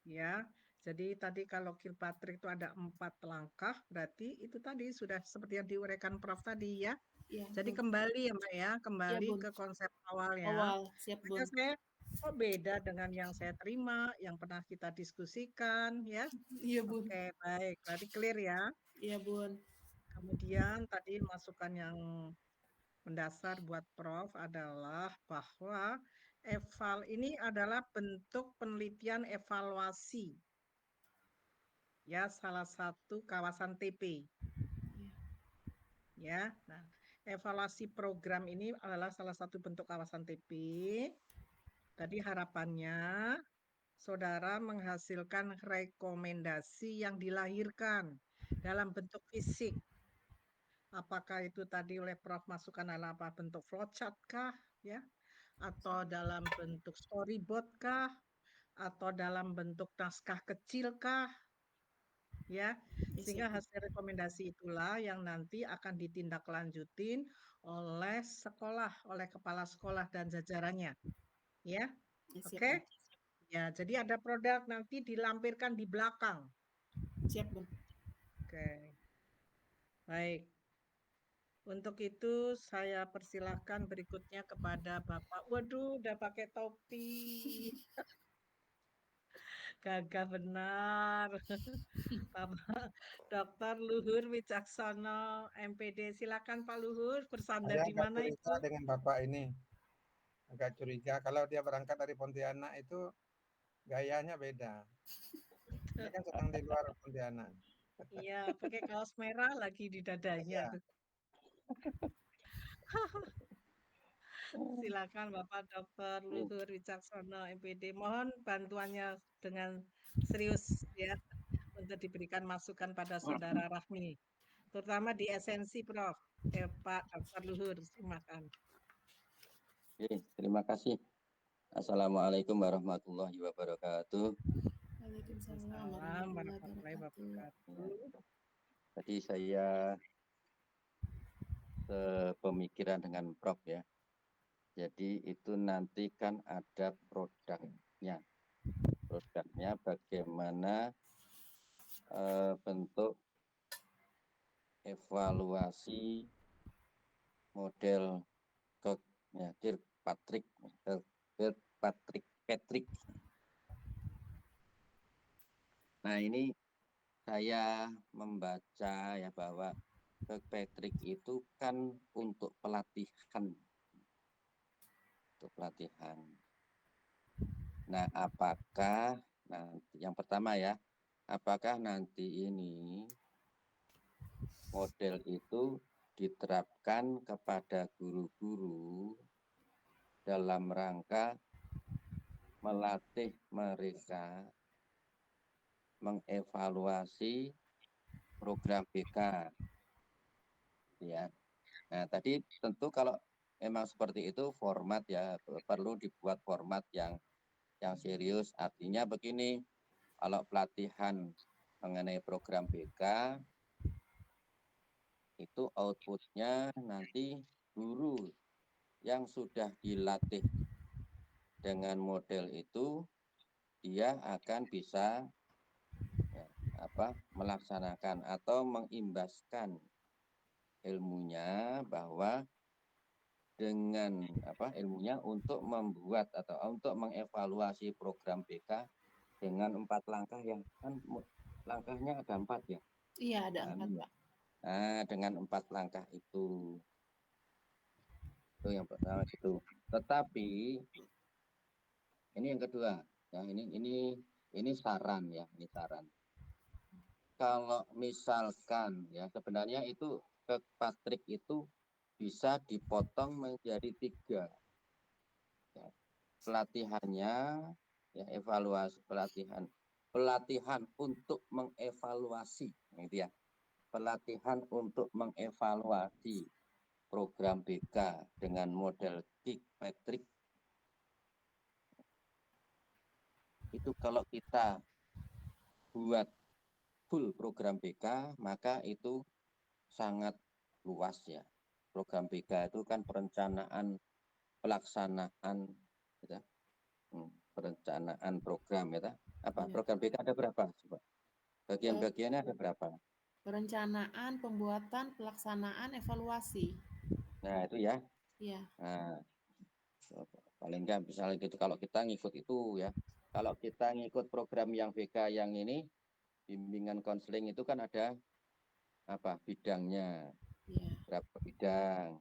Ya, jadi tadi kalau Kilpatrick itu ada 4 langkah, berarti itu tadi sudah seperti yang diuraikan Prof tadi ya. Iya, Jadi Bun. kembali ya Mbak ya, Iya, kembali Bun. ke konsep awal ya. Awal, siap, Makanya Bun. saya kok beda dengan yang saya terima, yang pernah kita diskusikan ya. Iya, Bun. Oke, baik. Berarti clear ya. Iya, Bun. Kemudian tadi masukan yang mendasar buat Prof adalah bahwa eval ini adalah bentuk penelitian evaluasi. Ya, salah satu kawasan TP. Ya, nah, evaluasi program ini adalah salah satu bentuk kawasan TP. Tadi harapannya saudara menghasilkan rekomendasi yang dilahirkan dalam bentuk fisik. Apakah itu tadi oleh Prof masukkan adalah apa bentuk flowchart kah, ya, atau dalam bentuk storyboard kah, atau dalam bentuk naskah kecil kah, ya, sehingga hasil rekomendasi itulah yang nanti akan ditindaklanjutin oleh sekolah, oleh kepala sekolah dan jajarannya, ya, oke? Ya, jadi ada produk nanti dilampirkan di belakang. Siap, Bun. Oke, baik. Untuk itu saya persilahkan berikutnya kepada Bapak. Waduh, udah pakai topi. Gagah benar. Bapak Dr. Luhur Wicaksono, MPD. Silakan Pak Luhur, bersandar Saya di agak mana curiga itu? dengan Bapak ini. Agak curiga kalau dia berangkat dari Pontianak itu gayanya beda. Ini kan sedang di luar Pontianak. Iya, pakai kaos merah lagi di dadanya. Iya. Silakan Bapak Dr. Luhur Wicaksono, MPD. Mohon bantuannya dengan serius ya untuk diberikan masukan pada Saudara Rahmi, terutama di esensi Prof. Pak Dr. Luhur, silakan. Oke, terima kasih. Assalamualaikum warahmatullahi wabarakatuh. Waalaikumsalam warahmatullahi wabarakatuh. Tadi saya sepemikiran dengan Prof ya. Jadi itu nanti kan ada produknya. Produknya bagaimana bentuk evaluasi model Kirkpatrick. Nah ini saya membaca ya bahwa Kirkpatrick itu kan untuk pelatihan. Nah, apakah nanti yang pertama ya, apakah nanti ini model itu diterapkan kepada guru-guru dalam rangka melatih mereka mengevaluasi program BK ya. Nah, tadi tentu kalau memang seperti itu format ya perlu dibuat format yang serius. Artinya begini, kalau pelatihan mengenai program BK itu outputnya nanti guru yang sudah dilatih dengan model itu dia akan bisa melaksanakan atau mengimbaskan ilmunya bahwa dengan ilmunya untuk membuat atau untuk mengevaluasi program BK dengan 4 langkah yang kan langkahnya ada 4 ya. Iya, ada 4, Pak. Nah, dengan 4 langkah itu yang pertama itu. Tetapi ini yang kedua, ya ini saran ya, ini saran. Kalau misalkan ya sebenarnya itu ke Patrick itu bisa dipotong menjadi 3. Ya, pelatihannya ya evaluasi pelatihan untuk mengevaluasi gitu ya. Pelatihan untuk mengevaluasi program BK dengan model Kick Patrick itu kalau kita buat full program BK maka itu sangat luas ya. Program BK itu kan perencanaan pelaksanaan gitu. Perencanaan program ya. Apa program BK ada berapa? Bagian-bagiannya ada berapa? Perencanaan, pembuatan, pelaksanaan, evaluasi. Nah, itu ya. Iya. Nah, paling enggak misalnya gitu kalau kita ngikut itu ya. Kalau kita ngikut program yang BK yang ini bimbingan konseling itu kan ada bidangnya. Iya. Berapa bidang.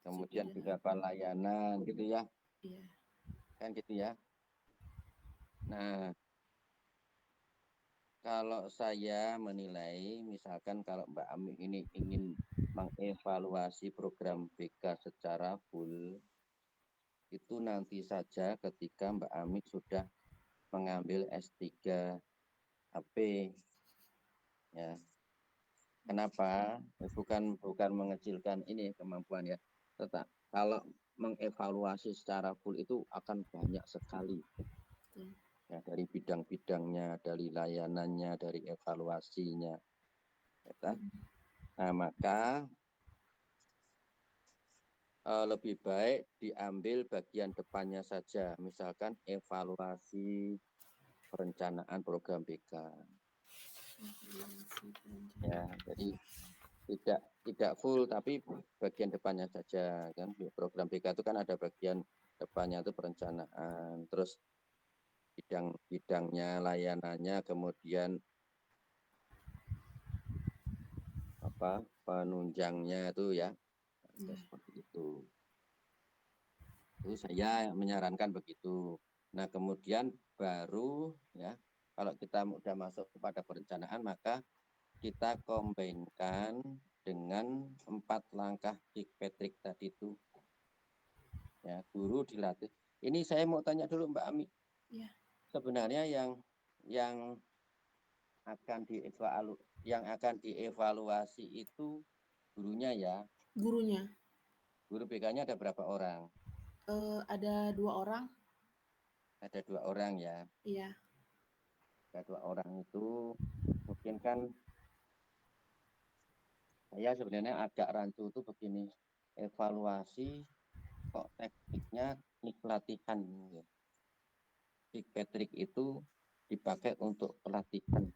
Kemudian beberapa layanan gitu ya. Iya. Kan gitu ya. Nah, kalau saya menilai, misalkan kalau Mbak Ami ini ingin mengevaluasi program BK secara full, itu nanti saja ketika Mbak Ami sudah mengambil S3 AP. Ya. Kenapa? Bukan mengecilkan ini kemampuan ya. Tetap kalau mengevaluasi secara full itu akan banyak sekali. Ya, dari bidang-bidangnya, dari layanannya, dari evaluasinya. Ya, nah, maka lebih baik diambil bagian depannya saja, misalkan evaluasi perencanaan program BK. Ya, jadi tidak full, tapi bagian depannya saja kan. Program BK itu kan ada bagian depannya itu perencanaan, terus bidang-bidangnya, layanannya, kemudian penunjangnya itu ya. Seperti itu. Itu saya menyarankan begitu. Nah, kemudian baru ya kalau kita sudah masuk kepada perencanaan maka kita kombinkan dengan 4 langkah Kick Patrick tadi itu. Ya, guru dilatih. Ini saya mau tanya dulu Mbak Ami. Ya. Sebenarnya yang akan dievaluasi itu gurunya ya. Gurunya. Guru BK-nya ada berapa orang? Ada 2 orang. Ada 2 orang ya. Iya. Ada 2 orang itu mungkin kan saya sebenarnya agak rancu itu begini, evaluasi kok tekniknya teknik pelatihan. Kick Patrick itu dipakai untuk pelatihan.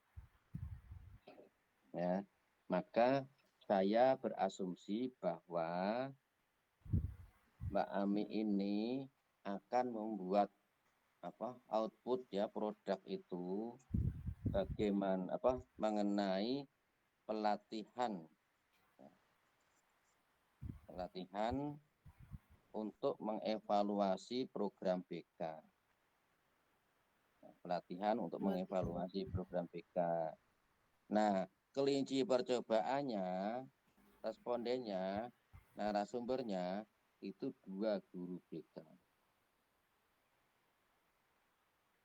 Ya, maka saya berasumsi bahwa Mbak Ami ini akan membuat output ya produk itu bagaimana mengenai pelatihan untuk mengevaluasi program BK. Pelatihan untuk mengevaluasi program BK. Nah, kelinci percobaannya, respondennya, narasumbernya itu 2 guru BK.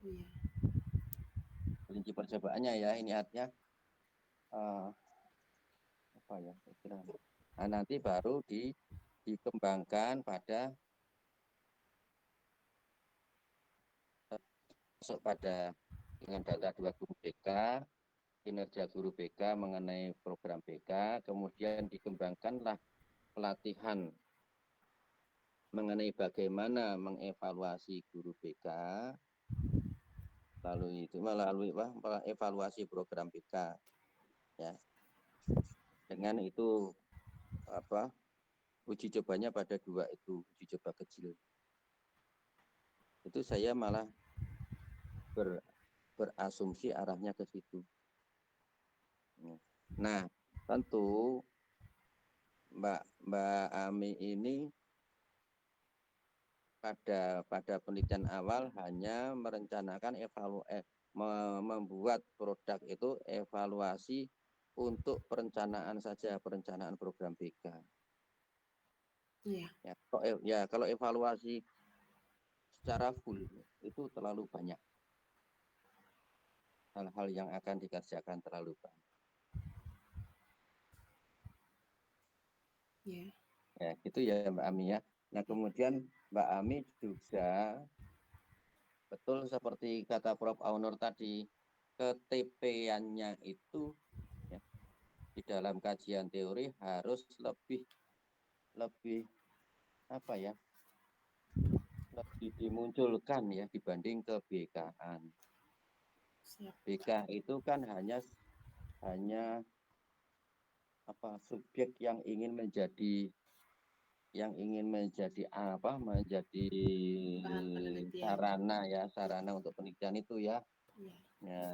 Iya. Kelinci percobaannya ya, ini artinya nah, nanti baru dikembangkan pada dengan data 2 guru BK, kinerja guru BK mengenai program BK, kemudian dikembangkanlah pelatihan mengenai bagaimana mengevaluasi guru BK, melalui evaluasi program BK, ya. Dengan itu uji cobanya pada 2 itu, uji coba kecil. Itu saya malah berasumsi arahnya ke situ. Nah, tentu Mbak Ami ini pada penelitian awal hanya merencanakan membuat produk itu evaluasi untuk perencanaan saja, perencanaan program BK. Iya. Ya, kalau evaluasi secara full itu terlalu banyak. Hal-hal yang akan dikerjakan terlalu banyak. Iya. Ya, gitu ya Mbak Ami ya. Nah, kemudian Mbak Ami juga betul seperti kata Prof. Aunur tadi, KTP-annya itu ya, di dalam kajian teori harus lebih apa ya? Lebih dimunculkan ya dibanding ke BK-an. Siap. BK itu kan hanya subjek yang ingin menjadi apa, menjadi Bahan penelitian. sarana untuk penelitian itu ya. Iya. Ya,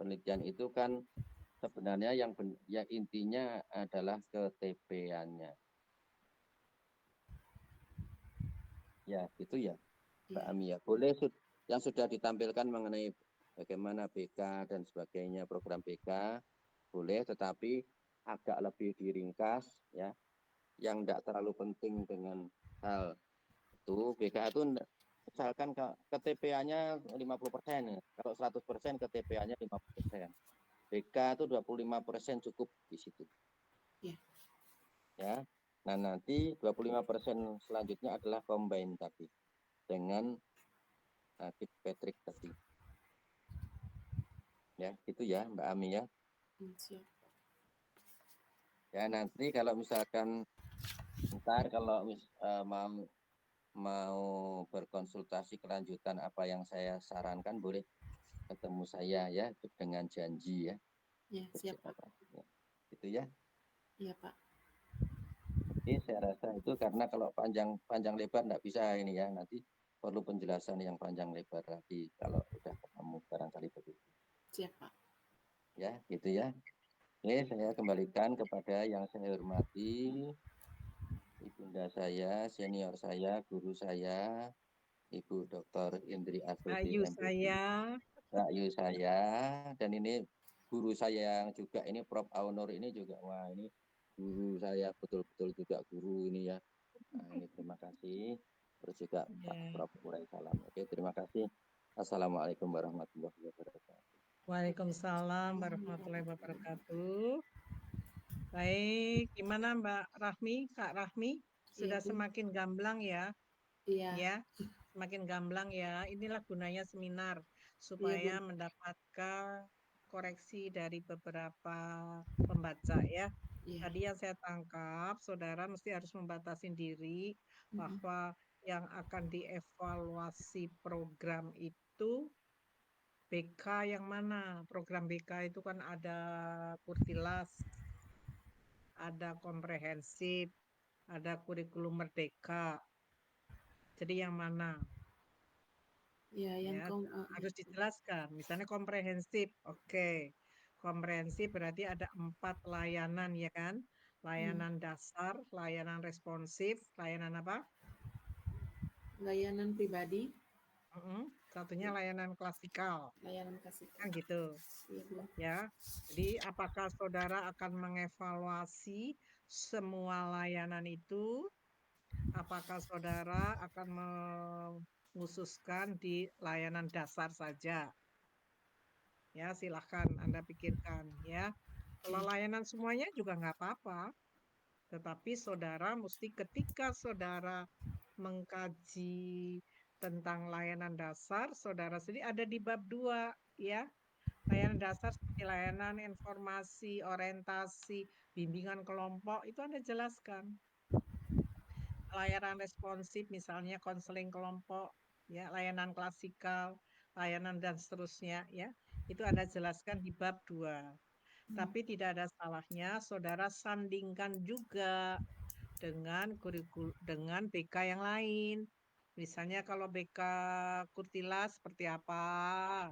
penelitian itu kan sebenarnya yang intinya adalah KTP-annya. Ya, gitu ya, Mbak Iya. Ami ya. Boleh yang sudah ditampilkan mengenai bagaimana BK dan sebagainya, program BK, boleh, tetapi agak lebih diringkas ya, yang tidak terlalu penting dengan hal itu. BK itu misalkan KTP-nya 50%, kalau 100% KTP-nya 50%. BK itu 25% cukup di situ. Iya. Ya. Nah, nanti 25% selanjutnya adalah combine tadi dengan Patrick tadi. Ya, gitu ya Mbak Ami ya. Siap. Ya, nanti kalau misalkan ntar kalau mau berkonsultasi kelanjutan apa yang saya sarankan, boleh ketemu saya ya dengan janji ya. Ya, siap Pak. Ya, gitu ya. Iya Pak. Jadi saya rasa itu karena kalau panjang lebar enggak bisa ini ya, nanti perlu penjelasan yang panjang lebar lagi kalau udah ketemu barangkali begitu. Siap Pak. Ya, gitu ya. Oke, saya kembalikan kepada yang saya hormati ibunda saya, senior saya, guru saya, Ibu Dr. Indri Astuti Ayu MPD, Ayu saya, dan ini guru saya yang juga ini Prof. Aunur ini juga, wah ini guru saya betul-betul juga guru ini ya. Nah, ini terima kasih. Terus juga Pak Prof. Urai salam. Oke, terima kasih. Assalamualaikum warahmatullahi wabarakatuh. Waalaikumsalam warahmatullahi wabarakatuh. Baik, gimana Mbak Rahmi, Kak Rahmi? Sudah Iya, Bu. semakin gamblang ya? Iya. Ya, semakin gamblang ya. Inilah gunanya seminar supaya Bu. mendapatkan koreksi dari beberapa pembaca ya. Iya. Tadi yang saya tangkap, saudara mesti harus membatasi diri bahwa yang akan dievaluasi program itu BK yang mana? Program BK itu kan ada kurtilas, ada komprehensif, ada kurikulum merdeka. Jadi yang mana? Ya, yang Ya, harus dijelaskan. Misalnya komprehensif, oke. Komprehensif berarti ada 4 layanan ya kan? Layanan dasar, layanan responsif, layanan apa? layanan pribadi. Satunya layanan klasikal. Layanan kasih. Kan gitu. Iya, Bu. Ya. Jadi apakah saudara akan mengevaluasi semua layanan itu? Apakah saudara akan mengkhususkan di layanan dasar saja? Ya, silahkan Anda pikirkan ya. Kalau layanan semuanya juga nggak apa-apa. Tetapi saudara mesti ketika saudara mengkaji tentang layanan dasar, saudara sendiri ada di bab 2 ya. Layanan dasar seperti layanan informasi, orientasi, bimbingan kelompok, itu Anda jelaskan. Layanan responsif misalnya konseling kelompok, ya, layanan klasikal, layanan dan seterusnya ya. Itu Anda jelaskan di bab 2. Tapi tidak ada salahnya saudara sandingkan juga dengan dengan BK yang lain. Misalnya kalau BK Kurtila seperti apa,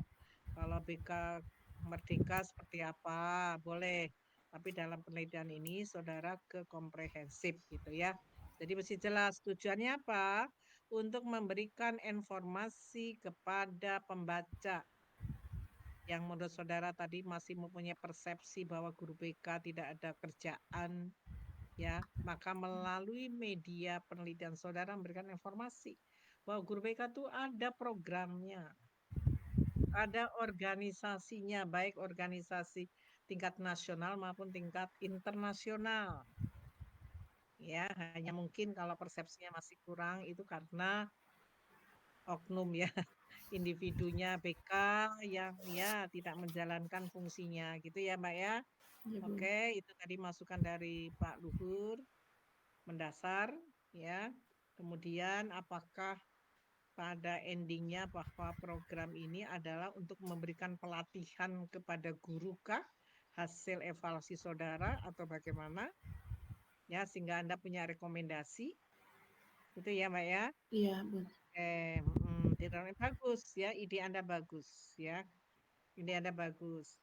kalau BK Merdeka seperti apa, boleh. Tapi dalam penelitian ini saudara ke komprehensif gitu ya. Jadi mesti jelas tujuannya apa? Untuk memberikan informasi kepada pembaca yang menurut saudara tadi masih mempunyai persepsi bahwa guru BK tidak ada kerjaan, ya, maka melalui media penelitian saudara memberikan informasi bahwa guru BK itu ada programnya, ada organisasinya, baik organisasi tingkat nasional maupun tingkat internasional. Ya, hanya mungkin kalau persepsinya masih kurang itu karena oknum ya, individunya BK yang ya tidak menjalankan fungsinya gitu ya, Mbak ya. Iya, Bun. Oke, itu tadi masukan dari Pak Luhur mendasar ya. Kemudian apakah pada endingnya bahwa program ini adalah untuk memberikan pelatihan kepada guru kah hasil evaluasi saudara atau bagaimana ya sehingga Anda punya rekomendasi itu ya Mbak ya. Iya, Bun. Tidak bagus ya, ide Anda bagus ya. Ide Anda bagus.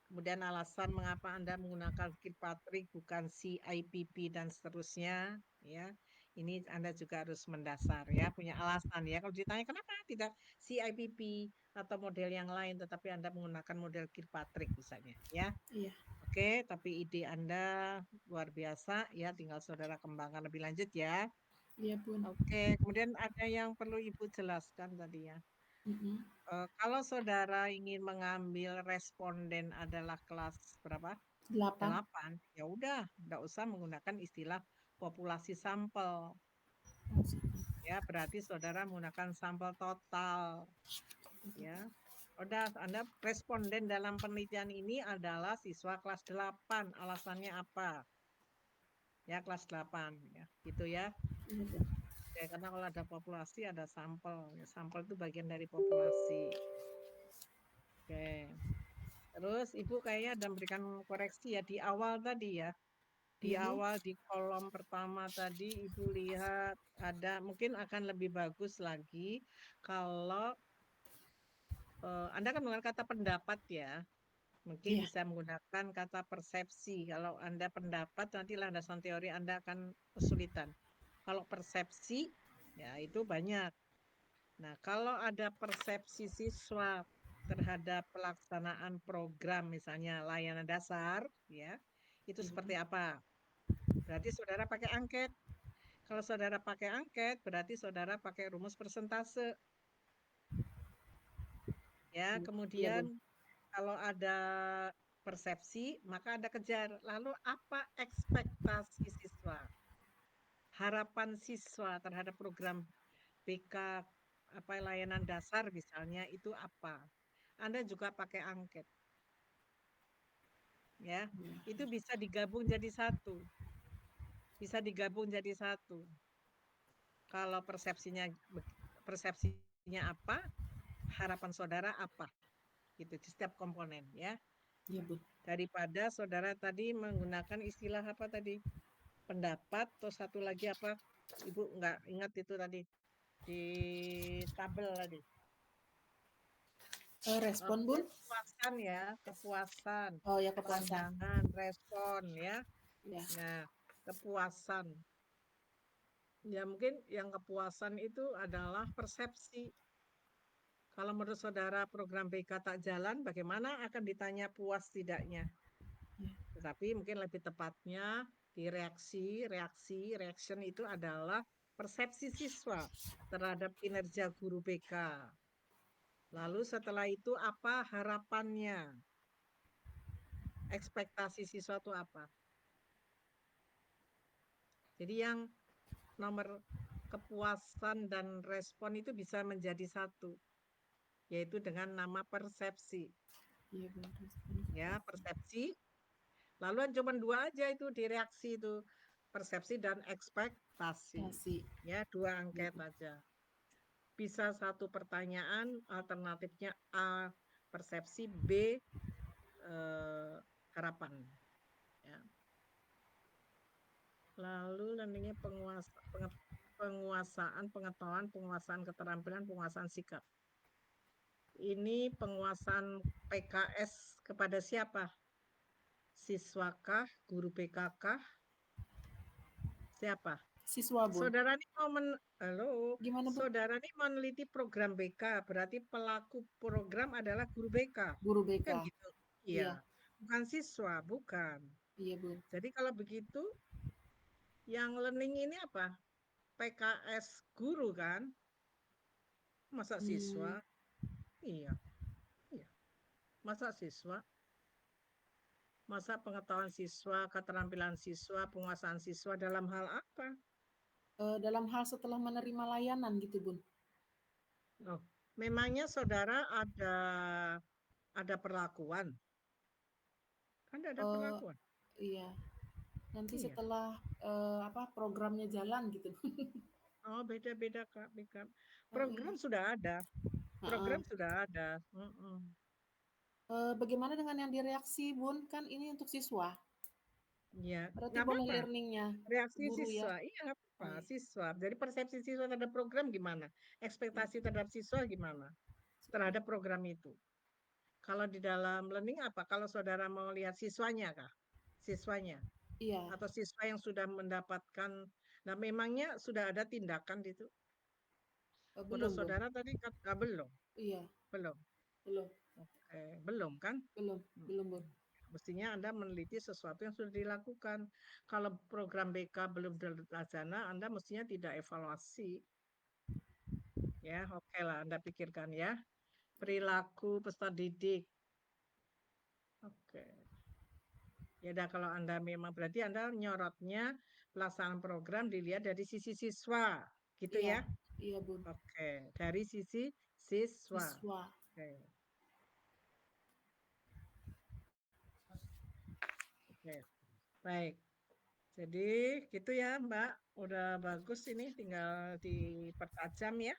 Kemudian alasan mengapa Anda menggunakan Kirkpatrick bukan CIPP dan seterusnya ya. Ini Anda juga harus mendasar ya, punya alasan ya. Kalau ditanya kenapa tidak CIPP atau model yang lain tetapi Anda menggunakan model Kirkpatrick misalnya ya. Iya. Oke, tapi ide Anda luar biasa ya, tinggal saudara kembangkan lebih lanjut ya. Iya, Bun. Oke, kemudian ada yang perlu Ibu jelaskan tadi ya. Mm-mm. Kalau saudara ingin mengambil responden adalah kelas berapa? 8. 8, ya udah, nggak usah menggunakan istilah populasi sampel. Ya, berarti saudara menggunakan sampel total. Ya, udah, Anda responden dalam penelitian ini adalah siswa kelas 8. Alasannya apa? Ya, kelas 8 ya, gitu ya. Iya, Bun. Ya, karena kalau ada populasi ada sampel. Ya, sampel itu bagian dari populasi. Oke. Terus Ibu kayaknya ada memberikan koreksi ya di awal tadi ya. Di Iya, Bu. awal di kolom pertama tadi Ibu lihat ada mungkin akan lebih bagus lagi kalau Anda kan menggunakan kata pendapat ya. Mungkin Iya. bisa menggunakan kata persepsi. Kalau Anda pendapat nanti landasan teori Anda akan kesulitan. Kalau persepsi ya itu banyak. Nah, kalau ada persepsi siswa terhadap pelaksanaan program misalnya layanan dasar ya, itu Iya, seperti apa? Berarti saudara pakai angket. Kalau saudara pakai angket, berarti saudara pakai rumus persentase. Ya, Iya, kemudian Bun. kalau ada persepsi, maka ada kejar. Lalu apa ekspektasi siswa? Harapan siswa terhadap program BK apa layanan dasar misalnya itu apa? Anda juga pakai angket. Ya, Iya. itu bisa digabung jadi satu. Bisa digabung jadi satu. Kalau persepsinya apa, harapan saudara apa? Gitu di setiap komponen ya. Iya, Bun. Daripada saudara tadi menggunakan istilah apa tadi? Pendapat atau satu lagi apa? Ibu nggak ingat itu tadi di tabel tadi. Respon, Bun. Kepuasan ya, kepuasan, Oh ya, kepuasan. pandangan, respon ya. Ya. Nah, kepuasan. Ya mungkin yang kepuasan itu adalah persepsi. Kalau menurut saudara program BK tak jalan, bagaimana akan ditanya puas tidaknya? Ya. Tetapi mungkin lebih tepatnya di reaction itu adalah persepsi siswa terhadap kinerja guru BK. Lalu setelah itu apa harapannya? Ekspektasi siswa itu apa? Jadi yang nomor kepuasan dan respon itu bisa menjadi satu, yaitu dengan nama persepsi. Iya, Bun. Ya, persepsi. Lalu cuma dua aja itu di reaksi itu, persepsi dan ekspektasi. Kasih. Ya, dua angket aja. Bisa satu pertanyaan, alternatifnya A persepsi, B harapan. Ya. Lalu learningnya penguasaan pengetahuan, penguasaan keterampilan, penguasaan sikap. Ini penguasaan PKS kepada siapa? Siswakah, guru PKK, siapa? Siswa, Bun. Saudara ini Halo, Gimana, Bu? saudara ini meneliti program BK, berarti pelaku program adalah guru BK. Guru BK. Kan gitu. Iya. Iya. Bukan siswa, bukan. Iya, Bun. Jadi kalau begitu, yang learning ini apa? PKS guru kan? Masa siswa? Iya. Iya. Masa siswa? Masa pengetahuan siswa, keterampilan siswa, penguasaan siswa dalam hal apa? Dalam hal setelah menerima layanan gitu, Bun. Oh, memangnya saudara ada perlakuan? Kan ada perlakuan. Iya. Nanti Iya. setelah programnya jalan gitu. Oh, beda-beda Kak. Program sudah ada. Program sudah ada. Bagaimana dengan yang direaksi, Bun? Kan ini untuk siswa. Iya, Berarti nggak boleh apa-apa. learningnya Reaksi guru ya. siswa, iya nggak apa-apa. Oh, iya. Siswa. Jadi persepsi siswa terhadap program gimana? Ekspektasi terhadap siswa gimana? Terhadap program itu. Kalau di dalam learning apa? Kalau saudara mau lihat siswanya kah? Siswanya. Iya. Atau siswa yang sudah mendapatkan, nah memangnya sudah ada tindakan itu? Belum, Menurut Bun. saudara tadi belum? Iya. Belum. Belum. Oke, belum kan? Belum, Bun. Mestinya Anda meneliti sesuatu yang sudah dilakukan. Kalau program BK belum terlaksana, Anda mestinya tidak evaluasi. Ya, oke lah, Anda pikirkan ya. Perilaku peserta didik. Oke. Ya udah, kalau Anda memang berarti Anda nyorotnya pelaksanaan program dilihat dari sisi siswa, gitu Iya. ya? Iya, Bun. Oke, dari sisi siswa. Siswa. Oke. Oke, baik. Jadi gitu ya Mbak, udah bagus ini, tinggal dipertajam ya.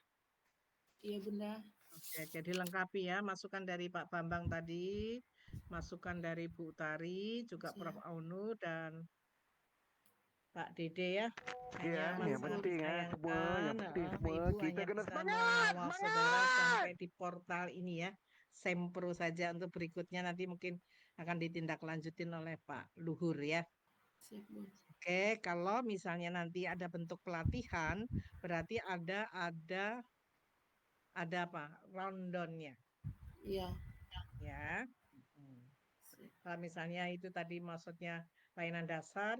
Iya, Bunda. Oke, jadi lengkapi ya, masukan dari Pak Bambang tadi, masukan dari Bu Utari, juga Prof. Aunu dan Pak Dede ya. Hanya Iya, yang penting ya, semua, yang penting semua Ibu kita hanya kena bisa semangat, mengawal semangat. saudara sampai di portal ini ya. Sempro saja, untuk berikutnya nanti mungkin akan ditindaklanjutin oleh Pak Luhur ya. Siap, Bun. Oke, kalau misalnya nanti ada bentuk pelatihan, berarti ada apa? Rundown-nya. Iya. Ya. Kalau misalnya itu tadi maksudnya layanan dasar,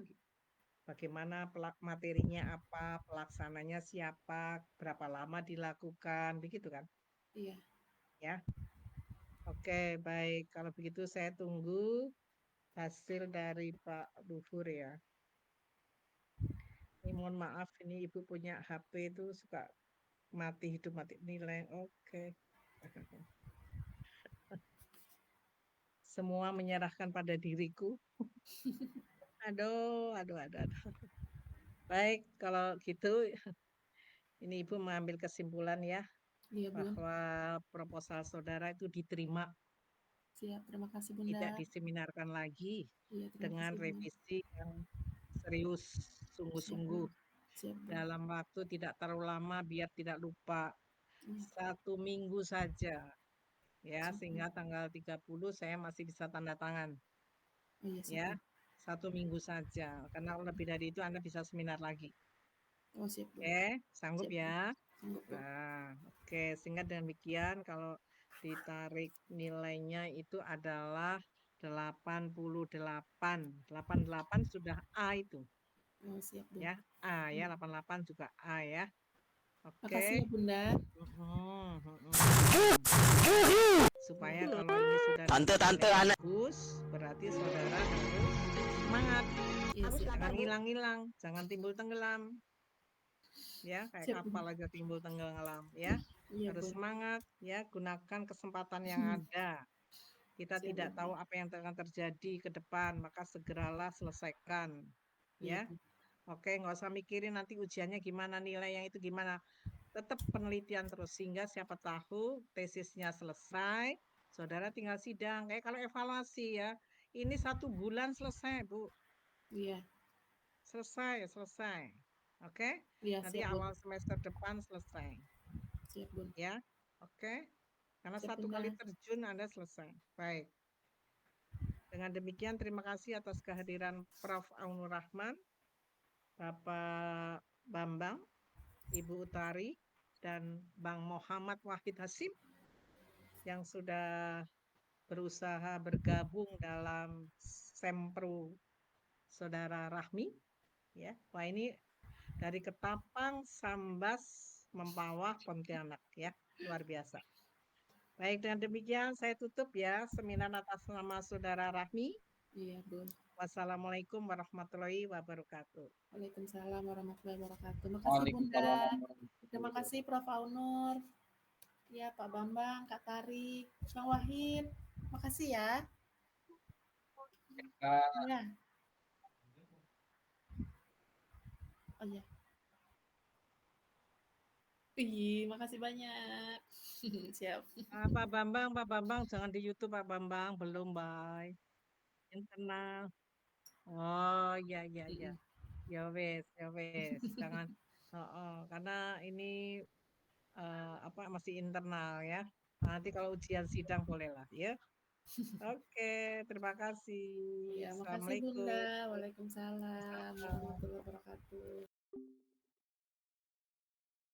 bagaimana materinya apa, pelaksananya siapa, berapa lama dilakukan, begitu kan? Iya. Ya. Oke, baik. Kalau begitu saya tunggu hasil dari Pak Luhur ya. Ini mohon maaf, ini Ibu punya HP itu suka mati hidup mati nilai. Oke. Semua menyerahkan pada diriku. Aduh. Baik, kalau gitu ini Ibu mengambil kesimpulan ya, Iya, Bun. bahwa proposal saudara itu diterima, Siap, terima kasih, Bunda. tidak diseminarkan lagi, Iya, terima dengan kasih, Bun. revisi yang serius, sungguh-sungguh. Siap, Bun. Dalam waktu tidak terlalu lama biar tidak lupa. Iya. 1 minggu saja. Ya, Siap, sehingga tanggal 30 saya masih bisa tanda tangan. Oh iya, siap, Ya, Bun. 1 minggu saja. Karena lebih dari itu Anda bisa seminar lagi. Oh, siap, Bun. Oke, sanggup Siap, Bun. ya? Sanggup, Bun. Nah, oke, sehingga demikian kalau ditarik nilainya itu adalah 88. 88 sudah A itu. Oh, siap, Bun. Ya, A ya, 88 juga A ya. Makasih ya, Oke. Bunda. Supaya kalau ini sudah Tante anak. bagus, berarti saudara harus semangat. Iya, siap. Jangan hilang-hilang, jangan timbul tenggelam. Ya, kayak Siap, kapal aja timbul tenggelam ya. Iya, Harus Bun. semangat ya, gunakan kesempatan yang ada. Kita Siap, tidak Bun. tahu apa yang akan terjadi ke depan, maka segeralah selesaikan. Iya, Ya. Bun. Oke, nggak usah mikirin nanti ujiannya gimana, nilai yang itu gimana. Tetap penelitian terus, sehingga siapa tahu tesisnya selesai, Saudara tinggal sidang. Kayak kalau evaluasi ya, ini 1 bulan selesai, Bu. Iya, Selesai. Oke? iya Nanti siap Bun. awal semester depan selesai. Siap Bun. Ya, oke? Karena Siap 1 kali Bunda. terjun Anda selesai. Baik. Dengan demikian terima kasih atas kehadiran Prof. Aunur Rahman, Bapak Bambang, Ibu Utari, dan Bang Muhammad Wahid Hasim yang sudah berusaha bergabung dalam Sempro Saudara Rahmi. Ya, wah ini dari Ketapang, Sambas, Mempawah, Pontianak ya, luar biasa. Baik, dengan demikian saya tutup ya seminar atas nama Saudara Rahmi. Iya Bun. Wassalamualaikum warahmatullahi wabarakatuh. Waalaikumsalam warahmatullahi wabarakatuh. Makasih Bunda. Terima kasih Prof. Aunur. Ya Pak Bambang, Kak Tari, Bang Wahid. Makasih ya. Ya. Oh ya. Ih, makasih banyak. Siap. Pak Bambang, jangan di YouTube Pak Bambang, belum, bye. Internal. Oh, iya. Mm-mm. Ya wes, jangan. Karena ini masih internal ya. Nanti kalau ujian sidang bolehlah ya. Oke, terima kasih. Ya, makasih Assalamualaikum. Bunda. Waalaikumsalam warahmatullahi wabarakatuh.